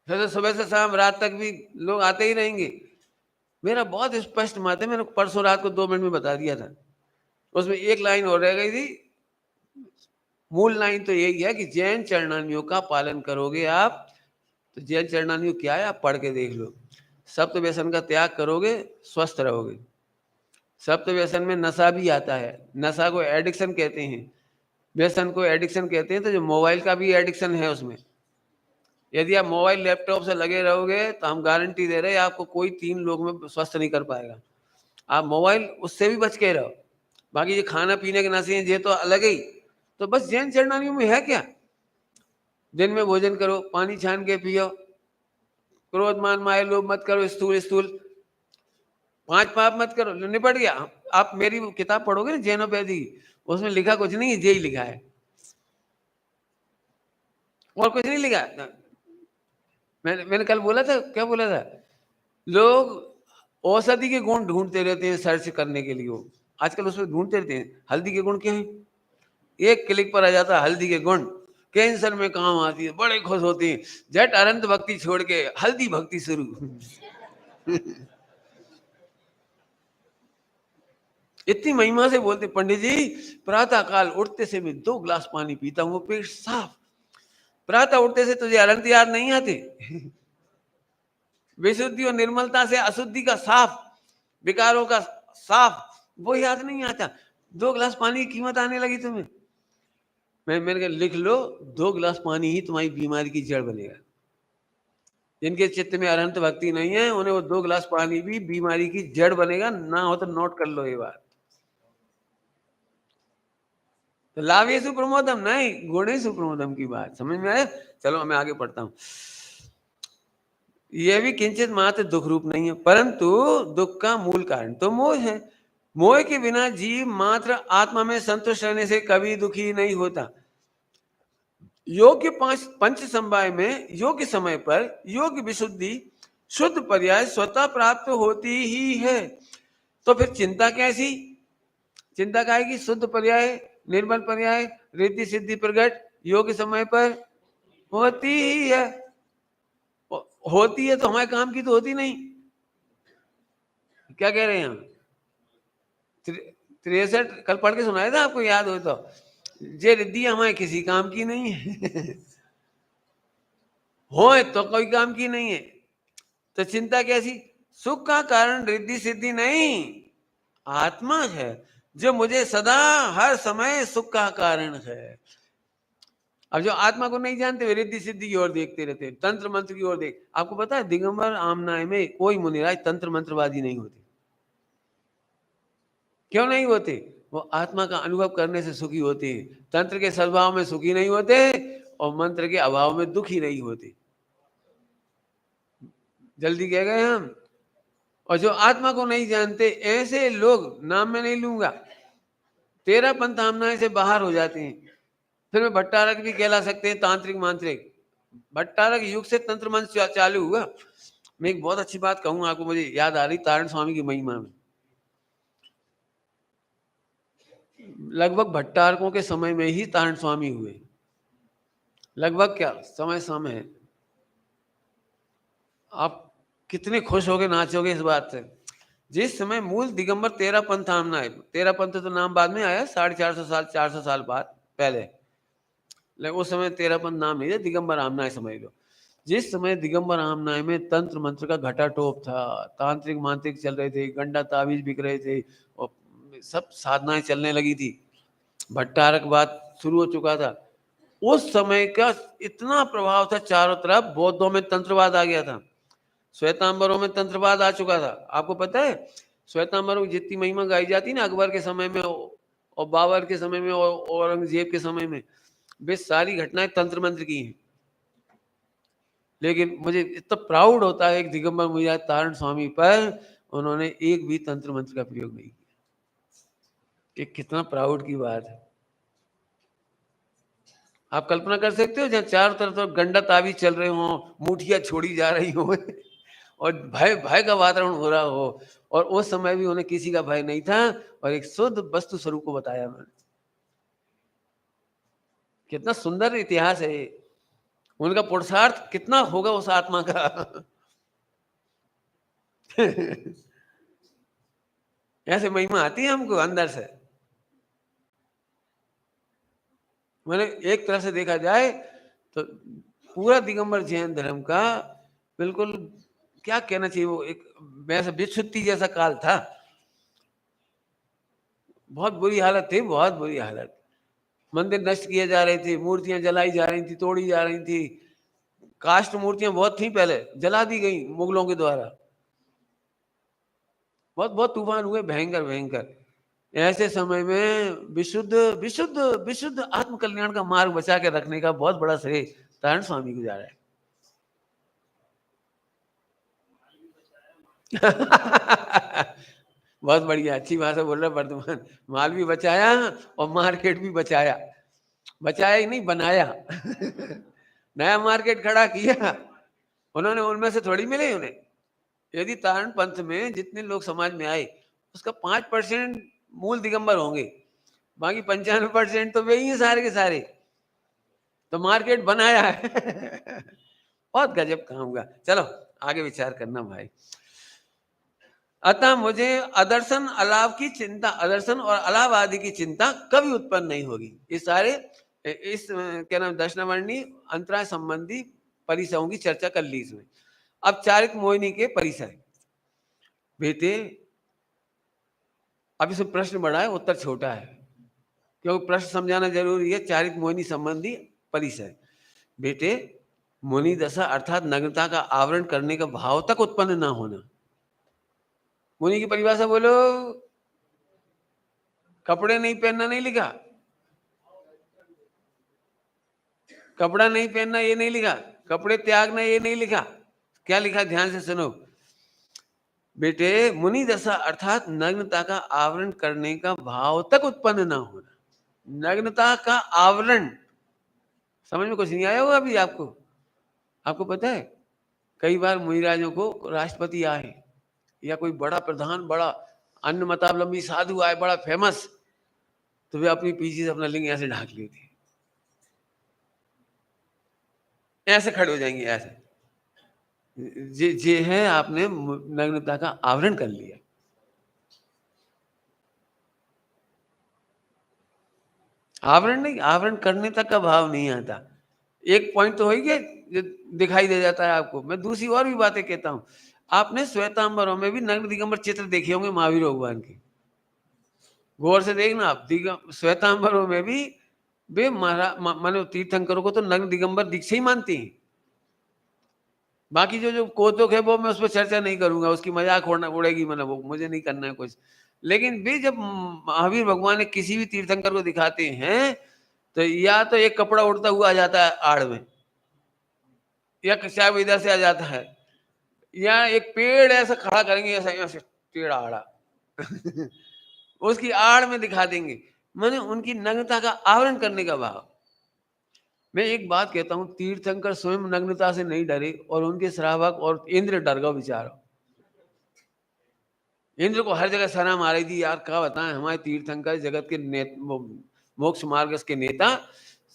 फिर तो सुबह से शाम रात तक भी लोग आते ही रहेंगे। मेरा बहुत स्पष्ट मत है, मैंने परसों रात को 2 मिनट में बता दिया था। उसमें एक लाइन और रह गई थी, मूल लाइन तो यही है कि जैन चरणानियों का पालन करोगे आप, तो जैन चरणानियों क्या है आप पढ़ के देख लो। सप्त व्यसन का त्याग करोगे, स्वस्थ रहोगे। सप्त व्यसन में नशा भी आता है, नशा को एडिक्शन कहते हैं, व्यसन को एडिक्शन कहते हैं। तो जो मोबाइल का भी एडिक्शन है उसमें, यदि आप मोबाइल लैपटॉप से लगे रहोगे तो हम गारंटी दे रहे हैं आपको कोई 3 लोग में स्वस्थ नहीं कर पाएगा। आप मोबाइल उससे भी बच के रहो। बाकी ये खाना पीने के नशे हैं ये तो अलग ही। तो बस जैन चरणारियों में है क्या? दिन में भोजन करो, पानी छान के पियो, क्रोध मान माया लोभ मत करो, स्थूल स्थूल 5 पाप मत करो, निपट गया। आप मेरी किताब पढ़ोगे ना जैनोपैथी की, उसमें लिखा कुछ नहीं है, यही लिखा है और कुछ नहीं लिखा। मैंने कल बोला था, क्या बोला था, लोग औषधि के गुण ढूंढते रहते हैं सर्च करने के लिए। वो आजकल उसमें ढूंढते रहते हैं हल्दी के गुण क्या है, एक क्लिक पर आ जाता है हल्दी के गुण, कैंसर में काम आती है, बड़े खुश होते हैं, झट अनंत भक्ति छोड़ के हल्दी भक्ति शुरू। इतनी महिमा से बोलते पंडित जी, प्रातः काल उठते से मैं 2 गिलास पानी पीता हूँ, पेट साफ। प्रातः उठते से तुझे अनंत याद नहीं आते? विशुद्धि और निर्मलता से अशुद्धि का साफ, विकारों का साफ, वो याद नहीं आता। 2 गिलास पानी की कीमत आने लगी तुम्हें। मैंने कहा लिख लो, 2 गिलास पानी ही तुम्हारी बीमारी की जड़ बनेगा। जिनके चित्त में अनंत भक्ति नहीं है उन्हें वो 2 गिलास पानी भी बीमारी की जड़ बनेगा। ना हो तो नोट कर लो ये बात। तो लाभेशु प्रमोदम नहीं, गुणेशु प्रमोदम की बात समझ में आया? चलो मैं आगे पढ़ता हूं। यह भी किंचित मात्र दुख रूप नहीं है, परंतु दुख का मूल कारण तो मोह है। मोह के बिना जीव मात्र आत्मा में संतुष्ट रहने से कभी दुखी नहीं होता। योग्य पंच समवाय में योग्य समय पर योग्य विशुद्धि शुद्ध पर्याय स्वतः प्राप्त होती ही है। तो फिर चिंता कैसी? चिंता का है कि शुद्ध पर्याय, निर्मल पर्याय, रिद्धि सिद्धि प्रगट योग्य समय पर होती ही है। होती है तो हमारे काम की तो होती नहीं। क्या कह रहे हैं हम? 63 कल पढ़ के सुनाया था आपको, याद हो तो। ये रिद्धि हमारे किसी काम की नहीं है। हो तो कोई काम की नहीं है। तो चिंता कैसी? सुख का कारण रिद्धि सिद्धि नहीं, आत्मा है जो मुझे सदा हर समय सुख का कारण है। अब जो आत्मा को नहीं जानते वे रिद्धि सिद्धि की ओर देखते रहते हैं, तंत्र मंत्र की ओर देख। आपको पता है दिगंबर आमनाय में कोई मुनिराज तंत्र मंत्रवादी नहीं होते। क्यों नहीं होते? वो आत्मा का अनुभव करने से सुखी होते हैं, तंत्र के सद्भाव में सुखी नहीं होते और मंत्र के अभाव में दुखी नहीं होते। जल्दी कह गए हम। और जो आत्मा को नहीं जानते ऐसे लोग, नाम में नहीं लूंगा, 13 पंथ आमनाय से बाहर हो जाते हैं। फिर में भट्टारक भी कहला सकते हैं, तांत्रिक मांत्रिक। भट्टारक युग से तंत्र मंत्र चालू हुआ। मैं एक बहुत अच्छी बात कहूँ आपको, मुझे याद आ रही तारण स्वामी की महिमा में। लगभग भट्टारकों के समय में ही तारण स्वामी हुए। लगभग क्या समय समय है। आप कितने खुश होगे नाचोगे इस बात से। जिस समय मूल दिगंबर 13 पंथ आमना है, 13 पंथ तो नाम बाद में आया, 450 साल 400 साल बाद पहले, लेकिन उस समय 13 पंथ नाम नहीं है, दिगंबर आमनाय समझ लो। जिस समय दिगंबर आमनाय में तंत्र मंत्र का घटा टोप था, तांत्रिक मांत्रिक चल रहे थे, गंडा ताबीज बिक रहे थे और सब साधनाएं चलने लगी थी, भट्टारक बात शुरू हो चुका था। उस समय का इतना प्रभाव था चारों तरफ, बौद्धों में तंत्रवाद आ गया था, श्वेतांबरों में तंत्रवाद आ चुका था। आपको पता है श्वेतांबरों की जितनी महिमा गाई जाती ना अकबर के समय में और बाबर के समय में और औरंगजेब के समय में, वे सारी घटनाएं तंत्र मंत्र की हैं। लेकिन मुझे इतना प्राउड होता है एक दिगंबर मुझे तारण स्वामी पर, उन्होंने एक भी तंत्र मंत्र का प्रयोग नहीं किया। ये कितना प्राउड की बात है। आप कल्पना कर सकते हो जहाँ चारों तरफ तो गंडा ताबीज चल रहे हो, मुठिया छोड़ी जा रही हो और भय भय का वातावरण हो रहा हो, और उस समय भी उन्हें किसी का भय नहीं था और एक शुद्ध वस्तु स्वरूप को बताया उन्होंने। कितना सुंदर इतिहास है ये। उनका पुरुषार्थ कितना होगा उस आत्मा का। ऐसे महिमा आती है हमको अंदर से। मैंने एक तरह से देखा जाए तो पूरा दिगंबर जैन धर्म का बिल्कुल क्या कहना चाहिए, वो एक वैसा विच्छुत्ति जैसा काल था। बहुत बुरी हालत थी, बहुत बुरी हालत। मंदिर नष्ट किए जा रहे थे, मूर्तियां जलाई जा रही थी, तोड़ी जा रही थी, काष्ठ मूर्तियां बहुत थी पहले, जला दी गई मुगलों के द्वारा। बहुत बहुत तूफान हुए, भयंकर भयंकर। ऐसे समय में विशुद्ध विशुद्ध विशुद्ध आत्म कल्याण का मार्ग बचा के रखने का बहुत बड़ा श्रेय तारण स्वामी को जा रहा है। बहुत बढ़िया, अच्छी भाषा बोल रहा है वर्तमान। माल भी बचाया और मार्केट भी बचाया। बचाया ही नहीं, बनाया। नया मार्केट खड़ा किया। उन्होंने उनमें से थोड़ी मिले उन्हें। यदि तारण पंथ में जितने लोग समाज में आए, उसका 5% मूल दिगंबर होंगे, बाकी 95% तो वे ही हैं सारे के सारे। तो मार्केट बनाया है। बहुत गजब काम हुआ। चलो आगे विचार करना भाई। अतः मुझे अदर्शन अलाव की चिंता, अदर्शन और अलाव आदि की चिंता कभी उत्पन्न नहीं होगी। ये सारे इस क्या नाम, दर्शनावरणी अंतराय संबंधी परिसरों की चर्चा कर ली इसमें। अब चारित मोहिनी के परिसर। बेटे अब इसमें प्रश्न बड़ा है, उत्तर छोटा है, क्योंकि प्रश्न समझाना जरूरी है। चारित मोहिनी संबंधी परिसर। बेटे मोहिनी दशा अर्थात नग्नता का आवरण करने का भाव तक उत्पन्न ना होना। मोहिनी की परिभाषा बोलो। कपड़े नहीं पहनना नहीं लिखा, कपड़ा नहीं पहनना ये नहीं लिखा, कपड़े त्यागना ये नहीं लिखा। क्या लिखा, ध्यान से सुनो बेटे। मुनि दशा अर्थात नग्नता का आवरण करने का भाव तक उत्पन्न ना होना। नग्नता का आवरण, समझ में कुछ नहीं आया होगा अभी आपको। आपको पता है कई बार मुनिराजों को राष्ट्रपति आए या कोई बड़ा प्रधान, बड़ा अन्य मतावलंबी साधु आए, बड़ा फेमस, तो वे अपनी पीछे से अपना लिंग ऐसे ढाक लेते, ऐसे खड़े हो जाएंगे ऐसे। जे है आपने नग्नता का आवरण कर लिया। आवरण नहीं, आवरण करने तक का भाव नहीं आता। एक पॉइंट तो हो ही गया जो दिखाई दे जाता है आपको। मैं दूसरी और भी बातें कहता हूं। आपने श्वेतांबरों में भी नग्न दिगंबर चित्र देखे होंगे महावीर भगवान के। गौर से देखना आप, श्वेतांबरों में भी वे मानो तीर्थंकरों को तो नग्न दिगंबर दीक्षा ही मानती हैं। बाकी जो जो कौतुक है वो मैं उस पर चर्चा नहीं करूंगा, उसकी मजाक उड़ेगी, मतलब वो मुझे नहीं करना है कुछ। लेकिन वे जब महावीर भगवान ने किसी भी तीर्थंकर को दिखाते हैं, तो या तो एक कपड़ा उड़ता हुआ आ जाता है आड़ में, या शायद इधर से आ जाता है, या एक पेड़ ऐसा खड़ा करेंगे, ऐसा ऐसे टेढ़ा आड़ा। उसकी आड़ में दिखा देंगे। मैंने उनकी नग्नता का आवरण करने का भाव। मैं एक बात कहता हूं, तीर्थंकर स्वयं नग्नता से नहीं डरे और उनके श्रावक और इंद्र डर गया बेचारा। इंद्र को हर जगह सना मारी थी यार। क्या बताएं, हमारे तीर्थंकर जगत के मोक्ष मार्ग के नेता,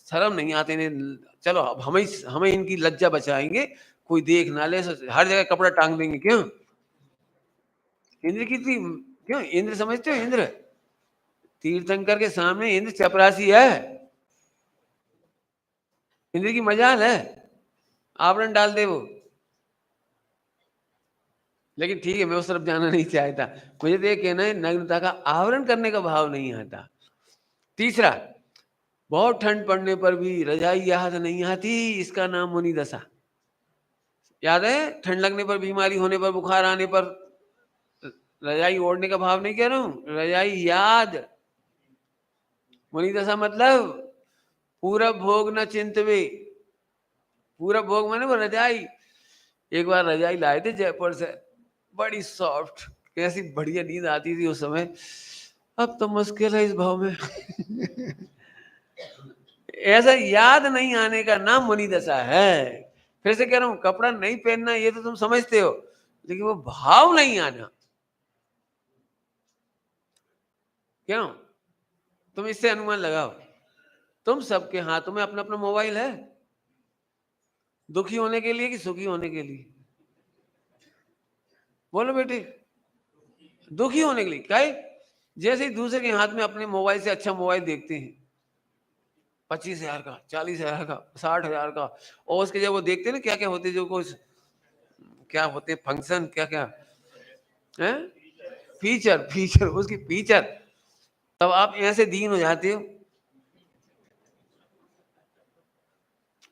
शर्म नहीं आते ने। चलो अब हमें इनकी लज्जा बचाएंगे, कोई देख ना ले, हर जगह कपड़ा टांग देंगे। क्यों इंद्र की थी, क्यों इंद्र समझते हो, इंद्र तीर्थंकर के सामने इंद्र चपरासी है। इंद्र की मजाल है, आवरण डाल दे वो। लेकिन ठीक है, मैं उस तरफ जाना नहीं चाहता। मुझे तो ये कहना है, नग्नता का आवरण करने का भाव नहीं आता। तीसरा, बहुत ठंड पड़ने पर भी रजाई याद नहीं आती, इसका नाम मुनि दशा। याद है, ठंड लगने पर, बीमारी होने पर, बुखार आने पर रजाई ओढ़ने का भाव नहीं कह रहा हूं, रजाई याद। मुनि दशा मतलब पूरा भोग न चिंतवे। पूरा भोग माने वो रजाई। एक बार रजाई लाए थे जयपुर से, बड़ी सॉफ्ट, कैसी बढ़िया नींद आती थी उस समय। अब तो मुश्किल है इस भाव में। ऐसा याद नहीं आने का नाम मुनि दशा है। फिर से कह रहा हूं, कपड़ा नहीं पहनना ये तो तुम समझते हो, लेकिन वो भाव नहीं आना। क्यों, तुम इससे अनुमान लगाओ। तुम सबके हाथों में अपना अपना मोबाइल है, दुखी होने के लिए कि सुखी होने के लिए? बोलो बेटे, दुखी होने के लिए। क्या है? जैसे ही दूसरे के हाथ में अपने मोबाइल से अच्छा मोबाइल देखते हैं, 25,000 का, 40,000 का, 60,000 का, और उसके जब वो देखते हैं ना क्या क्या होते, जो कुछ क्या होते फंक्शन, क्या क्या है, फीचर फीचर, उसकी फीचर, तब आप ऐसे दीन हो जाते हो,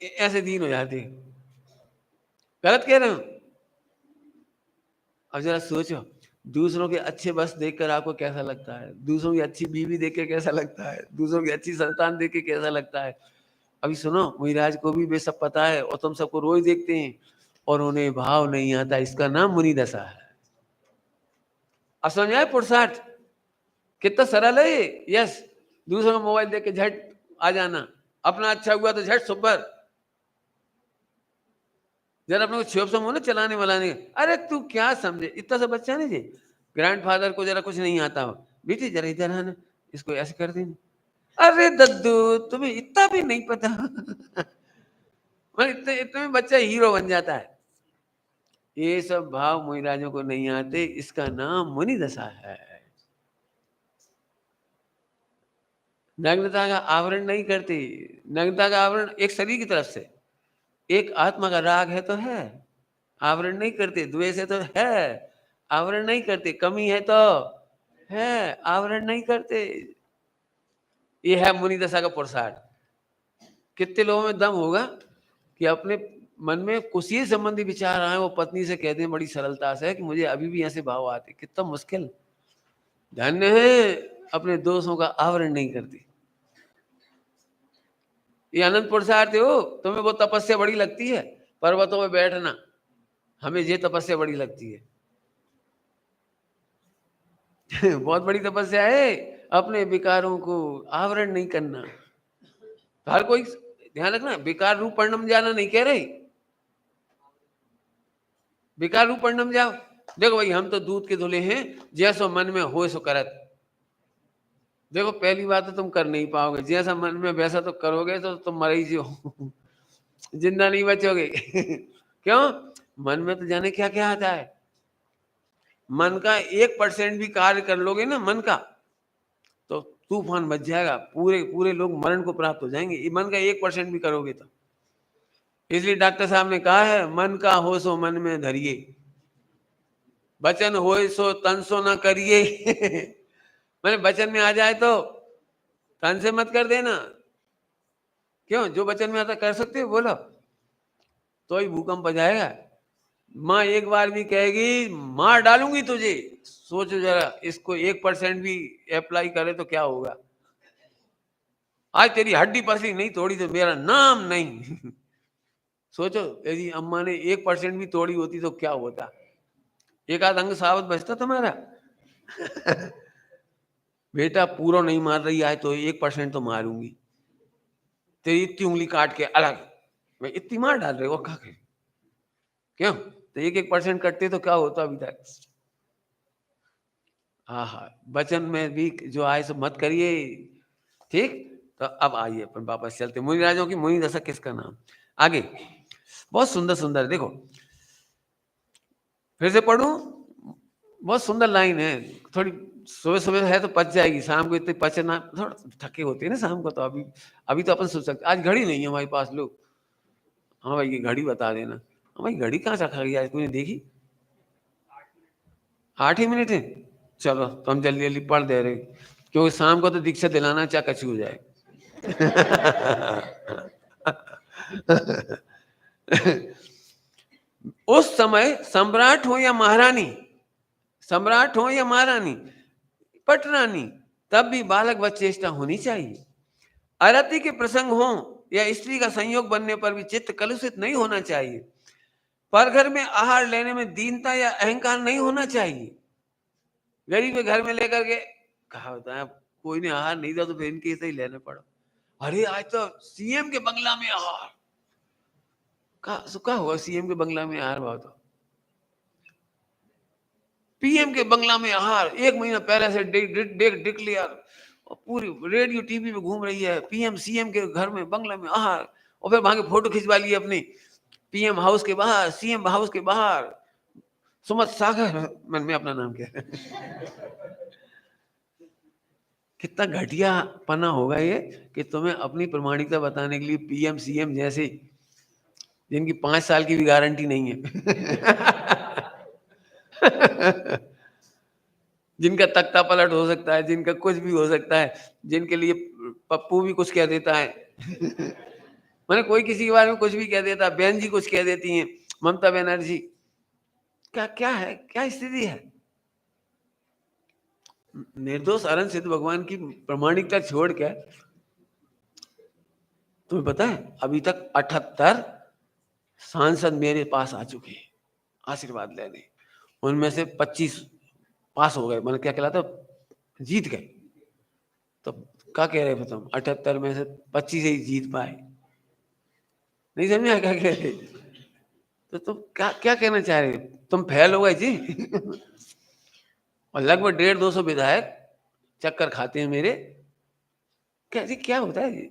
ऐसे दीन हो जाते हो। गलत कह रहे हो? अब जरा सोचो, दूसरों के अच्छे बस देखकर आपको कैसा लगता है? दूसरों की अच्छी बीवी देख के कैसा लगता है? दूसरों की अच्छी संतान देख के कैसा लगता है? अभी सुनो, मुनिराज को भी वे सब पता है और तुम सबको रोज देखते हैं और उन्हें भाव नहीं आता। इसका नाम मुनि दशा है। अब समझ आए पुरुषार्थ कितना सरल है ये? यस, दूसरों का मोबाइल देख के झट आ जाना, अपना अच्छा हुआ तो झट सुपर। जरा अपने को छोप सम हो ना चलाने वालाने का, अरे तू क्या समझे, इतना सा बच्चा नहीं जी, ग्रैंडफादर को जरा कुछ नहीं आता हो, बेटी जरा इधर आना, इसको ऐसे कर देना। अरे दद्दू, तुम्हें इतना भी नहीं पता। मतलब इतने इतने में बच्चा हीरो बन जाता है। ये सब भाव मुनिराजों को नहीं आते, इसका नाम मुनि दशा है। नग्नता का आवरण नहीं करती। नग्नता का आवरण एक शरीर की तरफ से, एक आत्मा का राग है तो है, आवरण नहीं करते। द्वेष है तो है, आवरण नहीं करते। कमी है तो है, आवरण नहीं करते। ये है मुनि दशा का पुरुषार्थ। कितने लोगों में दम होगा कि अपने मन में कुशील संबंधी विचार आए, वो पत्नी से कहते हैं बड़ी सरलता से कि मुझे अभी भी ऐसे भाव आते। कितना मुश्किल। धन्य है अपने दोषों का आवरण नहीं करती। ये अनंत पुरुषार्थ हो। तुम्हें वो तपस्या बड़ी लगती है पर्वतों में बैठना, हमें ये तपस्या बड़ी लगती है। बहुत बड़ी तपस्या है अपने विकारों को आवरण नहीं करना। तो हर कोई ध्यान रखना, विकार रूप परिणम जाना नहीं कह रहे, विकार रूप परिणम जाओ। देखो भाई, हम तो दूध के धुले हैं, जैसो मन में हो सो करत। देखो पहली बात तो तुम कर नहीं पाओगे, जैसा मन में वैसा तो करोगे तो तुम मर ही जो, जिंदा नहीं बचोगे। क्यों? मन में तो जाने क्या क्या आता है। मन का 1% भी कार्य कर लोगे ना मन का, तो तूफान बच जाएगा, पूरे पूरे लोग मरण को प्राप्त हो जाएंगे। ये मन का 1% भी करोगे तो। इसलिए डॉक्टर साहब ने कहा है, मन का हो सो मन में धरिए, वचन होए सो तन सो न करिए। मैंने वचन में आ जाए तो तन से मत कर देना। क्यों? जो वचन में आता कर सकते हो बोलो, तो ही भूकंप आ जाएगा। माँ एक बार भी कहेगी मार डालूंगी तुझे, सोचो जरा, इसको 1% भी अप्लाई करे तो क्या होगा। आज तेरी हड्डी पसली नहीं तोड़ी तो मेरा नाम नहीं। सोचो यदि अम्मा ने 1% भी तोड़ी होती तो क्या होता। एक आध अंग साबित बचता तुम्हारा। बेटा पूरा नहीं मार रही है तो 1% तो मारूंगी, तेरी इतनी उंगली काट के अलग, मैं इतनी मार डाल रहे हो खा के। क्यों? तो 1% कटते तो क्या होता अभी तक। हाँ हाँ, वचन में भी जो आए सो मत करिए। ठीक, तो अब आइए अपन वापस चलते। मुनिराजों की मुनि दशा किसका नाम। आगे बहुत सुंदर सुंदर, देखो फिर से पढ़ूं, बहुत सुंदर लाइन है। थोड़ी सुबह सुबह है तो पच जाएगी, शाम को इतनी पचना, थोड़ा थके होते हैं ना शाम को, तो अभी अभी तो अपन सोच सकते। आज घड़ी नहीं है हमारे पास लोग, हाँ भाई ये घड़ी बता देना। हाँ भाई घड़ी कहाँ से रखा गया है, कोई देखी? 8 ही मिनट है। चलो तो हम जल्दी जल्दी पढ़ दे रहे, क्योंकि शाम को तो दीक्षा दिलाना चाहे कछु हो जाए। उस समय सम्राट हो या महारानी, सम्राट हो या महारानी, पटरानी, तब भी बालक व चेष्टा होनी चाहिए। अरति के प्रसंग हो या स्त्री का संयोग बनने पर भी चित्त कलुषित नहीं होना चाहिए। पर घर में आहार लेने में दीनता या अहंकार नहीं होना चाहिए। गरीब के घर में लेकर के कहा होता है, कोई ने आहार नहीं दिया तो फिर इनके से ही लेने पड़ा। अरे आज तो सीएम के बंगला में आहार, का हुआ सीएम के बंगला में आहार भाव, तो पीएम के बंगला में आहार 1 महीना पहले से डिक्लेयर, और पूरी रेडियो टीवी में घूम रही है, पीएम सीएम के घर में बंगला में आहार। और फिर वहां के फोटो खिंचवा लिए अपनी, पीएम हाउस के बाहर, सीएम हाउस के बाहर, सुमत सागर, मन में अपना नाम क्या। कितना घटिया पना होगा ये कि तुम्हें अपनी प्रमाणिकता बताने के लिए पीएम सीएम जैसे, जिनकी 5 साल की भी गारंटी नहीं है। जिनका तख्ता पलट हो सकता है, जिनका कुछ भी हो सकता है, जिनके लिए पप्पू भी कुछ कह देता है। मैंने कोई किसी के बारे में कुछ भी कह देता है, बहन जी कुछ कह देती हैं, ममता बनर्जी, क्या क्या है, क्या स्थिति है? निर्दोष अरन सिद्ध भगवान की प्रामाणिकता छोड़ के, तुम्हें पता है अभी तक 78 सांसद मेरे पास आ चुके हैं आशीर्वाद लेने, उनमें से 25 पास हो गए, मतलब क्या कहलाता, जीत गए। तो क्या कह रहे हो तुम, 78 में से 25 ही जीत पाए? नहीं समझा क्या कह रहे? तो तुम क्या क्या कहना चाह रहे हो? तुम फेल हो गए जी। और लगभग 150-200 विधायक चक्कर खाते हैं मेरे। क्या जी, क्या होता है जी?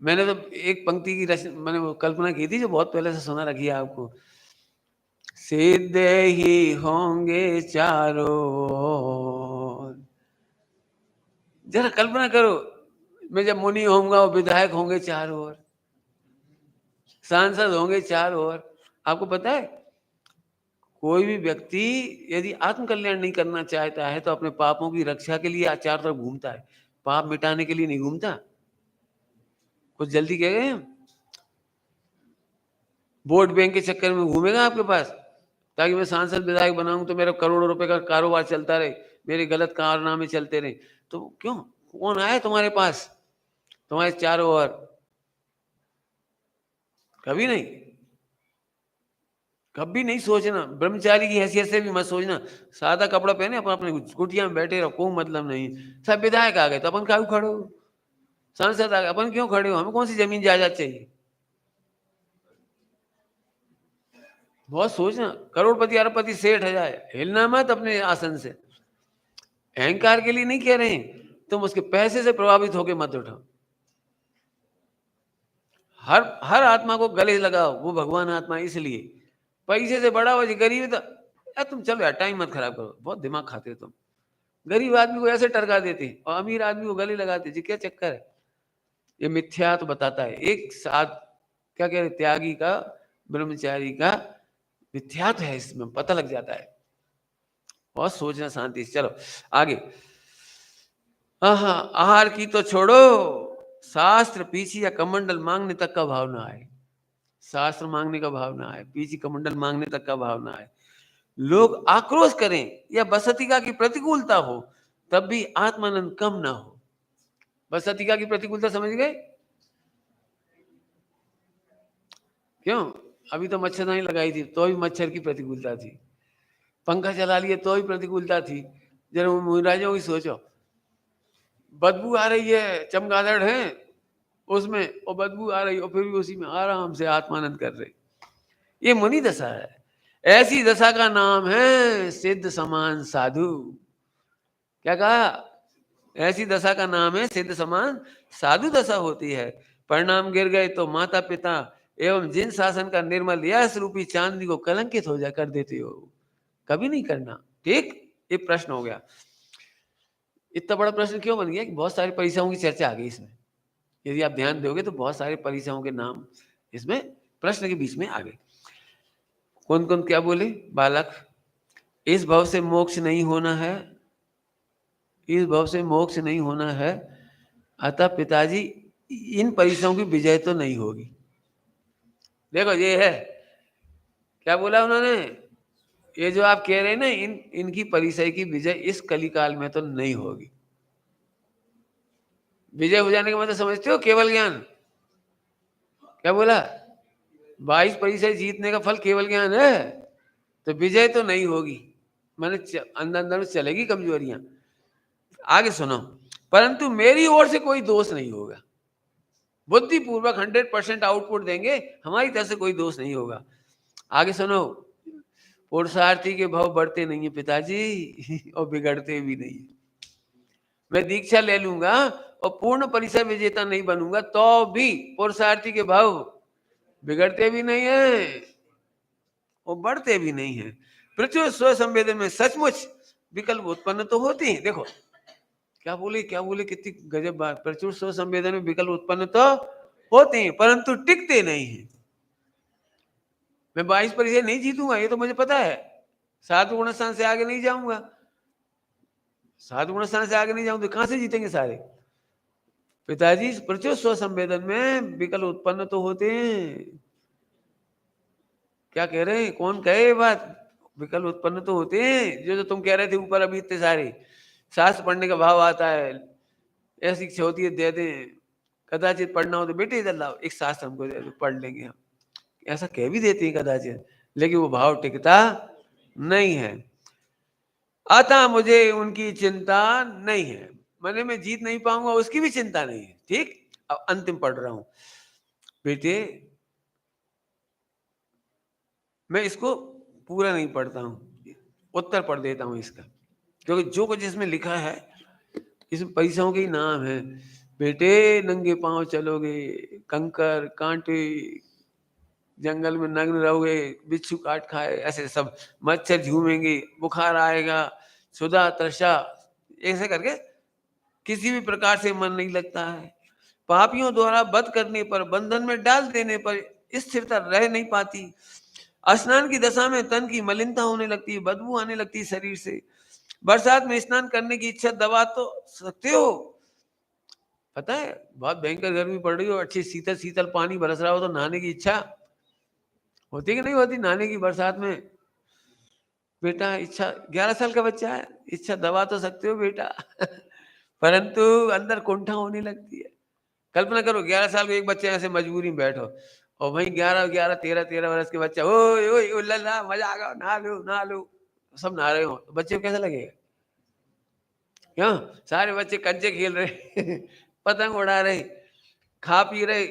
मैंने तो एक पंक्ति की मैंने वो कल्पना की थी जो बहुत पहले से सुना रखी है आपको। सिद्ध ही होंगे चारों ओर। जरा कल्पना करो, मैं जब मुनि होऊंगा वो विधायक होंगे चारों ओर, सांसद होंगे चारों ओर। आपको पता है कोई भी व्यक्ति यदि आत्म कल्याण नहीं करना चाहता है तो अपने पापों की रक्षा के लिए चारों तरफ घूमता है, पाप मिटाने के लिए नहीं घूमता। कुछ जल्दी कह गए हम? वोट बैंक के चक्कर में घूमेगा आपके पास ताकि मैं सांसद विधायक बनाऊं तो मेरा करोड़ों रुपए का कारोबार चलता रहे, मेरे गलत कारनामे चलते रहे। तो क्यों, कौन आया तुम्हारे पास तुम्हारे चारों ओर? कभी नहीं, कभी नहीं सोचना। ब्रह्मचारी की हैसियत से भी मत सोचना। सादा कपड़ा पहने अपन अपने कुटिया में बैठे रहो, कोई मतलब नहीं। सब विधायक आ गए तो अपन क्यों खड़े हो? सांसद आ गए अपन क्यों खड़े हो? हमें कौन सी जमीन जायदाद चाहिए? बहुत सोचना। करोड़पति अरबपति सेठ है जाए, हिलना मत अपने आसन से। अहंकार के लिए नहीं कह रहे हैं, तुम उसके पैसे से प्रभावित होकर मत उठो। हर आत्मा को गले लगाओ, वो भगवान आत्मा। इसलिए पैसे से बड़ा हो गरीब तो यार तुम चलो यार, टाइम मत खराब करो, बहुत दिमाग खाते हो तुम। गरीब आदमी को ऐसे टरका देते और अमीर आदमी को गले लगाते जी, क्या चक्कर है? ये मिथ्या तो बताता है एक साथ, क्या कह रहे, त्यागी का, ब्रह्मचारी का मिथ्यात्व है, इसमें पता लग जाता है। बहुत सोचना शांति से। चलो आगे। हाँ, आहार की तो छोड़ो, शास्त्र पीछे या कमंडल मांगने तक का भाव ना आए। शास्त्र मांगने का भाव ना आए, पीछे कमंडल मांगने तक का भाव ना आए। लोग आक्रोश करें या बसतिका की प्रतिकूलता हो तब भी आत्मानंद कम ना हो। बसतिका की प्रतिकूलता समझ गए? क्यों? अभी तो मच्छरदानी लगाई थी तो भी मच्छर की प्रतिकूलता थी, पंखा चला लिए तो भी प्रतिकूलता थी। जरा मुनिराजों की सोचो, बदबू आ रही है, चमगादड़ है उसमें और बदबू आ रही और फिर भी उसी में आराम से आत्मानंद कर रहे। ये मुनि दशा है। ऐसी दशा का नाम है सिद्ध समान साधु। क्या कहा? ऐसी दशा का नाम है सिद्ध समान साधु दशा होती है। परिणाम गिर गए तो माता पिता एवं जिन शासन का निर्मल यश रूपी चांदी को कलंकित हो जा कर देते हो। कभी नहीं करना। ठीक, ये प्रश्न हो गया। इतना बड़ा प्रश्न क्यों बन गया कि बहुत सारी परीक्षाओं की चर्चा आ गई इसमें। यदि आप ध्यान दोगे तो बहुत सारे परीक्षाओं के नाम इसमें प्रश्न के बीच में आ गए। कौन कौन क्या बोले? बालक, इस भव से मोक्ष नहीं होना है, इस भव से मोक्ष नहीं होना है, अतः पिताजी इन परीक्षाओं की विजय तो नहीं होगी। देखो ये है, क्या बोला उन्होंने? ये जो आप कह रहे हैं ना, इनकी परीक्षा की विजय इस कलिकाल में तो नहीं होगी। विजय हो जाने का मतलब समझते हो? केवल ज्ञान। क्या बोला? 22 परीक्षा जीतने का फल केवल ज्ञान है, तो विजय तो नहीं होगी, मैंने अंदर अंदर में चलेगी कमजोरियां। आगे सुनो, परंतु मेरी ओर से कोई दोष नहीं होगा। बुद्धिपूर्वक 100% आउटपुट देंगे, हमारी तरफ से कोई दोष नहीं होगा। आगे सुनो, पुरुषार्थी के भाव बढ़ते नहीं है पिताजी और बिगड़ते भी नहीं। मैं दीक्षा ले लूंगा और पूर्ण परिसर विजेता नहीं बनूंगा तो भी पुरुषार्थी के भाव बिगड़ते भी नहीं है और बढ़ते भी नहीं है। प्रचुर स्व संवेदन में सचमुच विकल्प उत्पन्न तो होते हैं। देखो क्या बोले, क्या बोले, कितनी गजब बात। प्रचुर स्व संवेदन में विकल्प उत्पन्न तो होते हैं परंतु टिकते नहीं है। मैं 22 परीक्षा नहीं जीतूंगा ये तो मुझे पता है, 7 गुण स्थान से आगे नहीं जाऊंगा। 7 गुण स्थान से आगे नहीं जाऊंगा तो कहां से जीतेंगे सारे? पिताजी प्रचुर स्व संवेदन में विकल्प उत्पन्न तो होते हैं। क्या कह रहे हैं? कौन कहे ये बात? विकल्प उत्पन्न तो होते हैं, जो तुम कह रहे थे ऊपर अभी इतने सारे। शास्त्र पढ़ने का भाव आता है, ऐसी इच्छा होती है दे दें, कदाचित पढ़ना हो तो बेटे इधर लाओ एक शास्त्र हमको दे दो, पढ़ लेंगे हम। ऐसा कह भी देते हैं कदाचित, लेकिन वो भाव टिकता नहीं है। अतः मुझे उनकी चिंता नहीं है, मैंने मैं जीत नहीं पाऊंगा उसकी भी चिंता नहीं है। ठीक, अब अंतिम पढ़ रहा हूं। बेटे मैं इसको पूरा नहीं पढ़ता हूं, उत्तर पढ़ देता हूं इसका, क्योंकि जो कुछ इसमें लिखा है इसमें पैसों के ही नाम है। बेटे नंगे पांव चलोगे, कंकर कांटे, जंगल में नग्न रहोगे, बिच्छू काट खाए, ऐसे सब मच्छर झूमेंगे, बुखार आएगा, सुधा तृषा, ऐसे करके किसी भी प्रकार से मन नहीं लगता है। पापियों द्वारा वध करने पर, बंधन में डाल देने पर स्थिरता रह नहीं पाती। स्नान की दशा में तन की मलिनता होने लगती है, बदबू आने लगती है शरीर से। बरसात में स्नान करने की इच्छा दबा तो सकते हो, पता है बहुत भयंकर गर्मी पड़ रही हो, अच्छी शीतल शीतल पानी बरस रहा हो तो नहाने की इच्छा होती कि नहीं होती? नहाने की बरसात में बेटा इच्छा, 11 साल का बच्चा है, इच्छा दबा तो सकते हो बेटा परंतु अंदर कुंठा होने लगती है। कल्पना करो 11 साल के एक बच्चे ऐसे मजबूरी में बैठो, और वहीं 11 11 13 13 वर्ष के बच्चा ओए ओए उल्ला मजा आ गया, नहा लो, सब नहा रहे हो, तो बच्चे को कैसा लगेगा? क्यों? सारे बच्चे कंचे खेल रहे पतंग उड़ा रहे, खा पी रहे,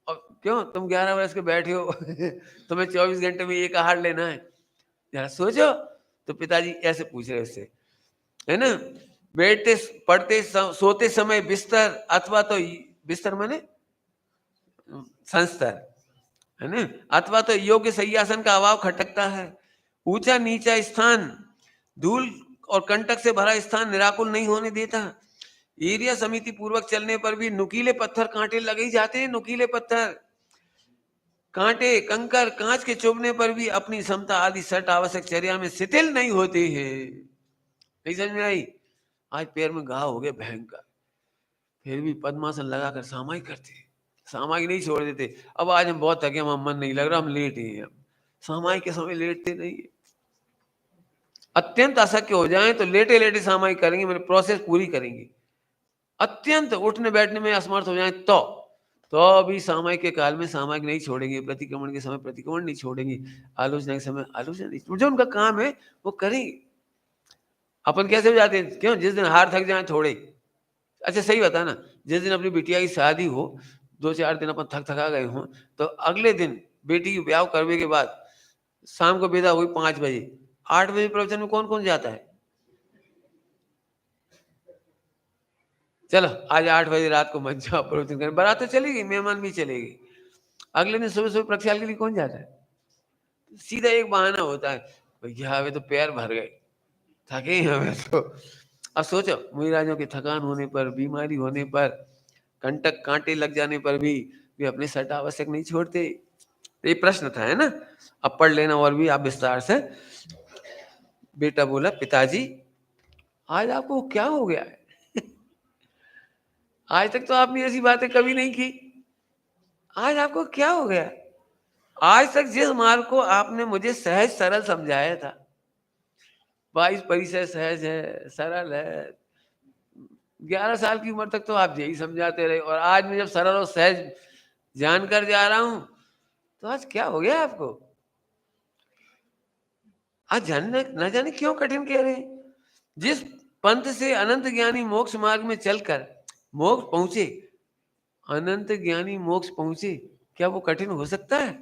और क्यों तुम 11 वर्ष के बैठे हो तुम्हें 24 घंटे में एक आहार लेना है, जरा सोचो। तो पिताजी ऐसे पूछ रहे उससे, है ना? बैठते पढ़ते सोते समय बिस्तर अथवा तो बिस्तर माने संस्तर, है ना? अथवा तो योग्य सैयासन का अभाव खटकता है। ऊंचा नीचा स्थान, धूल और कंटक से भरा स्थान निराकुल नहीं होने देता। एरिया समिति पूर्वक चलने पर भी नुकीले पत्थर कांटे लगे ही जाते हैं, नुकीले पत्थर कांटे कंकर कांच के चुभने पर भी अपनी क्षमता आदि सट आवश्यक चर्या में शिथिल नहीं होते हैं। नहीं समझ में आई? आज पैर में घाव हो गए भयंकर, फिर भी पद्मासन लगाकर सामायिक करते, सामायिक नहीं छोड़ देते। अब आज हम बहुत थके, हम मन नहीं लग रहा, हम लेटे हैं, अब सामायिक के समय लेटते नहीं है। अत्यंत अशक्य हो जाए तो लेटे लेटे सामायिक करेंगे, मैंने प्रोसेस पूरी करेंगे। अत्यंत उठने बैठने में असमर्थ हो जाए तो अभी सामायिक के काल में सामायिक नहीं छोड़ेंगे, प्रतिक्रमण के समय प्रतिक्रमण नहीं छोड़ेंगे, आलोचना के समय आलोचना नहीं, जो उनका काम है वो करेंगे। अपन कैसे हो जाते हैं? क्यों? जिस दिन हार थक जाए थोड़े, अच्छा सही बता ना, जिस दिन अपनी बिटिया की शादी हो, 2-4 दिन अपन थक थका गए हों, तो अगले दिन बेटी की ब्याह करने के बाद शाम को विदा हुई 5 बजे, 8 बजे प्रवचन में कौन कौन जाता है? चलो आज 8 बजे रात को मत जाओ प्रवचन करने, बारात तो चलेगी, मेहमान भी चलेगी। अगले दिन सुबह सुबह प्रक्षाल के लिए कौन जाता है? सीधा एक बहाना होता है, भैया हमें तो पैर भर गए, थके ही हमें तो। अब सोचो मुनिराजों की थकान होने पर, बीमारी होने पर, कंटक कांटे लग जाने पर भी वे अपने सट आवश्यक नहीं छोड़ते। तो ये प्रश्न था, है ना? अब पढ़ लेना और भी आप विस्तार से। बेटा बोला पिताजी आज आपको क्या हो गया है? आज तक तो आपने ऐसी बातें कभी नहीं की, आज आपको क्या हो गया? आज तक जिस मार्ग को आपने मुझे सहज सरल समझाया था, 22 परिचय सहज है, सरल है, 11 साल की उम्र तक तो आप यही समझाते रहे, और आज मैं जब सरल और सहज जानकर जा रहा हूं तो आज क्या हो गया आपको? आज जानने न जाने क्यों कठिन कह रहे हैं। जिस पंथ से अनंत ज्ञानी मोक्ष मार्ग में चलकर मोक्ष पहुंचे, अनंत ज्ञानी मोक्ष पहुंचे, क्या वो कठिन हो सकता है?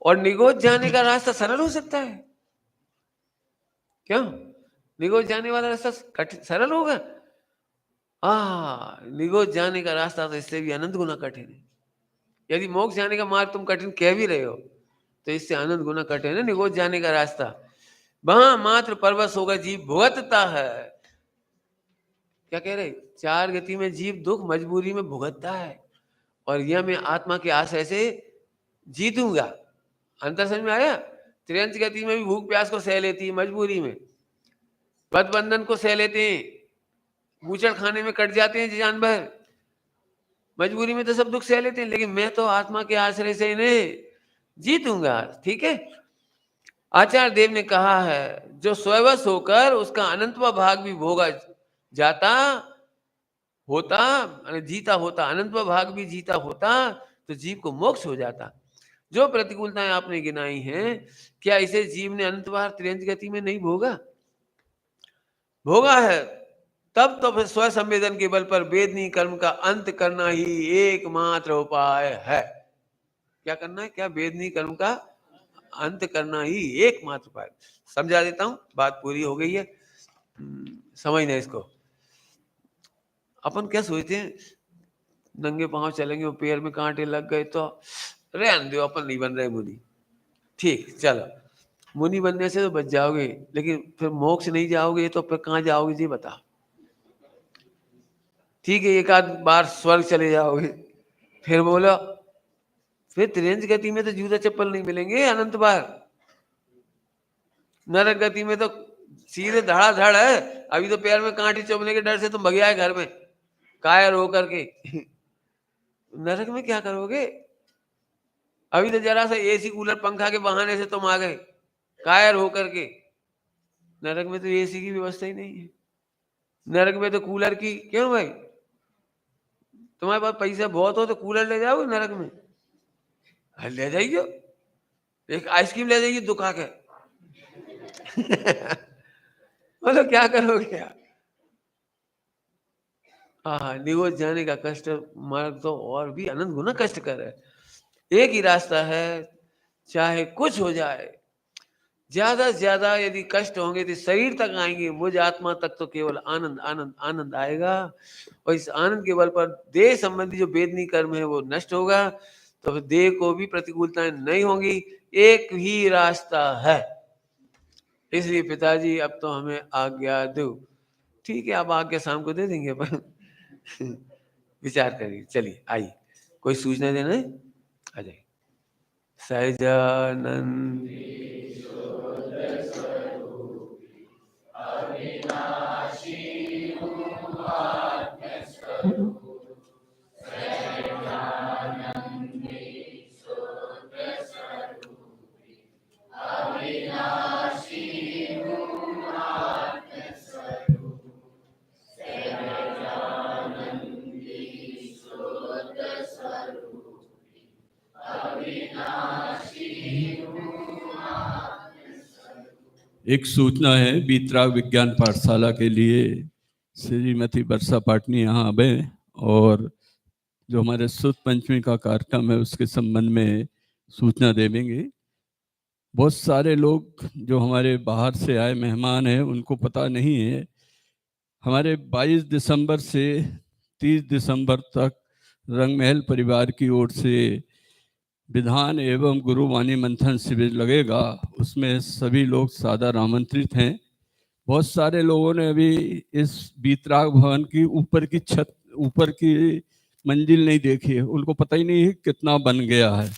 और निगोज जाने का रास्ता सरल हो सकता है? क्यों? निगोज जाने वाला रास्ता कठिन सरल होगा? निगोज जाने का रास्ता तो इससे भी अनंत गुना कठिन है। यदि मोक्ष जाने का मार्ग तुम कठिन कह भी रहे हो, तो इससे अनंत गुना कठिन है निगोज जाने का रास्ता। वहां मात्र परवश होगा जीव भुगतता है। क्या कह रहे? 4 गति में जीव दुख मजबूरी में भुगतता है, और यह मैं आत्मा के आशय से जीतूंगा। अंतर समझ में आया? त्रियंच गति में भी भूख प्यास को सह लेती है मजबूरी में, बद बंधन को सह लेते हैं, बूचड़ खाने में कट जाते हैं जानवर, मजबूरी में तो सब दुख सह लेते हैं, लेकिन मैं तो आत्मा के आश्रय से इन्हें जीतूंगा। ठीक है। आचार्य देव ने कहा है, जो स्ववश होकर उसका अनंतवा भाग भी भोगा जाता होता, जीता होता, अनंतवा भाग भी जीता होता, तो जीव को मोक्ष हो जाता। जो प्रतिकूलताएं आपने गिनाई हैं, क्या इसे जीव ने अनंतवार त्रियंज गति में नहीं भोगा? भोगा है। तब तो फिर स्व संवेदन के बल पर वेदनी कर्म का अंत करना ही एकमात्र उपाय है। क्या करना है? क्या? वेदनी कर्म का अंत करना ही एकमात्र उपाय। समझा देता हूं, बात पूरी हो गई है। समझना इसको। अपन क्या सोचते हैं, नंगे पांव चलेंगे और पैर में कांटे लग गए तो रहने दो, अपन नहीं बन रहे मुनि। ठीक, चलो मुनि बनने से तो बच जाओगे, लेकिन फिर मोक्ष नहीं जाओगे तो फिर कहां जाओगे जी बताओ। ठीक है, एक आध बार स्वर्ग चले जाओगे, फिर बोलो, फिर त्रियंज गति में तो जूता चप्पल नहीं मिलेंगे अनंत बार। नरक गति में तो सीधे धड़ाधड़ है। अभी तो पैर में कांटे चुभने के डर से तुम भग आए घर में कायर होकर के। नरक में क्या करोगे? अभी तो जरा सा एसी कूलर पंखा के बहाने से तुम आ गए कायर होकर के। नरक में तो एसी की व्यवस्था ही नहीं है। नरक में तो कूलर की, क्यों भाई? तुम्हारे पास पैसा बहुत हो तो कूलर ले जाओगे नरक में? हाँ, ले जाइए, एक आइसक्रीम ले जाइए दुखा के। मतलब क्या करोगे यार? हाँ, निवोच जाने का कष्ट मार्ग तो और भी अनंत गुना कष्ट कर है। एक ही रास्ता है, चाहे कुछ हो जाए, ज्यादा से ज्यादा यदि कष्ट होंगे तो शरीर तक आएंगे, मुझ आत्मा तक तो केवल आनंद आनंद आनंद आएगा। और इस आनंद के बल पर देह संबंधी जो वेदनी कर्म है वो नष्ट होगा, तो फिर देह को भी प्रतिकूलताएं नहीं होंगी। एक ही रास्ता है। इसलिए पिताजी अब तो हमें आज्ञा दो। ठीक है, अब आज्ञा शाम को दे देंगे पर विचार करिए। चलिए आइए, कोई सूचना देना है? आ जाइए। सहजानंद
एक सूचना है बीतराग विज्ञान पाठशाला के लिए। श्रीमती वर्षा पाटनी यहाँ आवे और जो हमारे सुत पंचमी का कार्यक्रम है उसके संबंध में सूचना देवेंगे। बहुत सारे लोग जो हमारे बाहर से आए मेहमान हैं उनको पता नहीं है, हमारे 22 दिसंबर से 30 दिसंबर तक रंगमहल परिवार की ओर से विधान एवं गुरुवाणी मंथन शिविर लगेगा। उसमें सभी लोग सादर आमंत्रित हैं। बहुत सारे लोगों ने अभी इस बीतराग भवन की ऊपर की छत, ऊपर की मंजिल नहीं देखी है, उनको पता ही नहीं है कितना बन गया है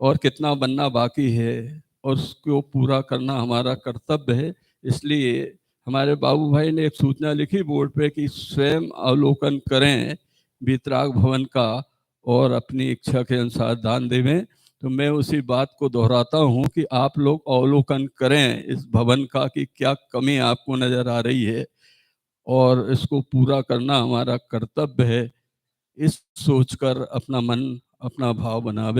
और कितना बनना बाकी है, और उसको पूरा करना हमारा कर्तव्य है। इसलिए हमारे बाबू भाई ने एक सूचना लिखी बोर्ड पे कि स्वयं अवलोकन करें बीतराग भवन का और अपनी इच्छा के अनुसार दान देवें। तो मैं उसी बात को दोहराता हूँ कि आप लोग अवलोकन करें इस भवन का कि क्या कमी आपको नज़र आ रही है, और इसको पूरा करना हमारा कर्तव्य है। इस सोचकर अपना मन अपना भाव बनावे।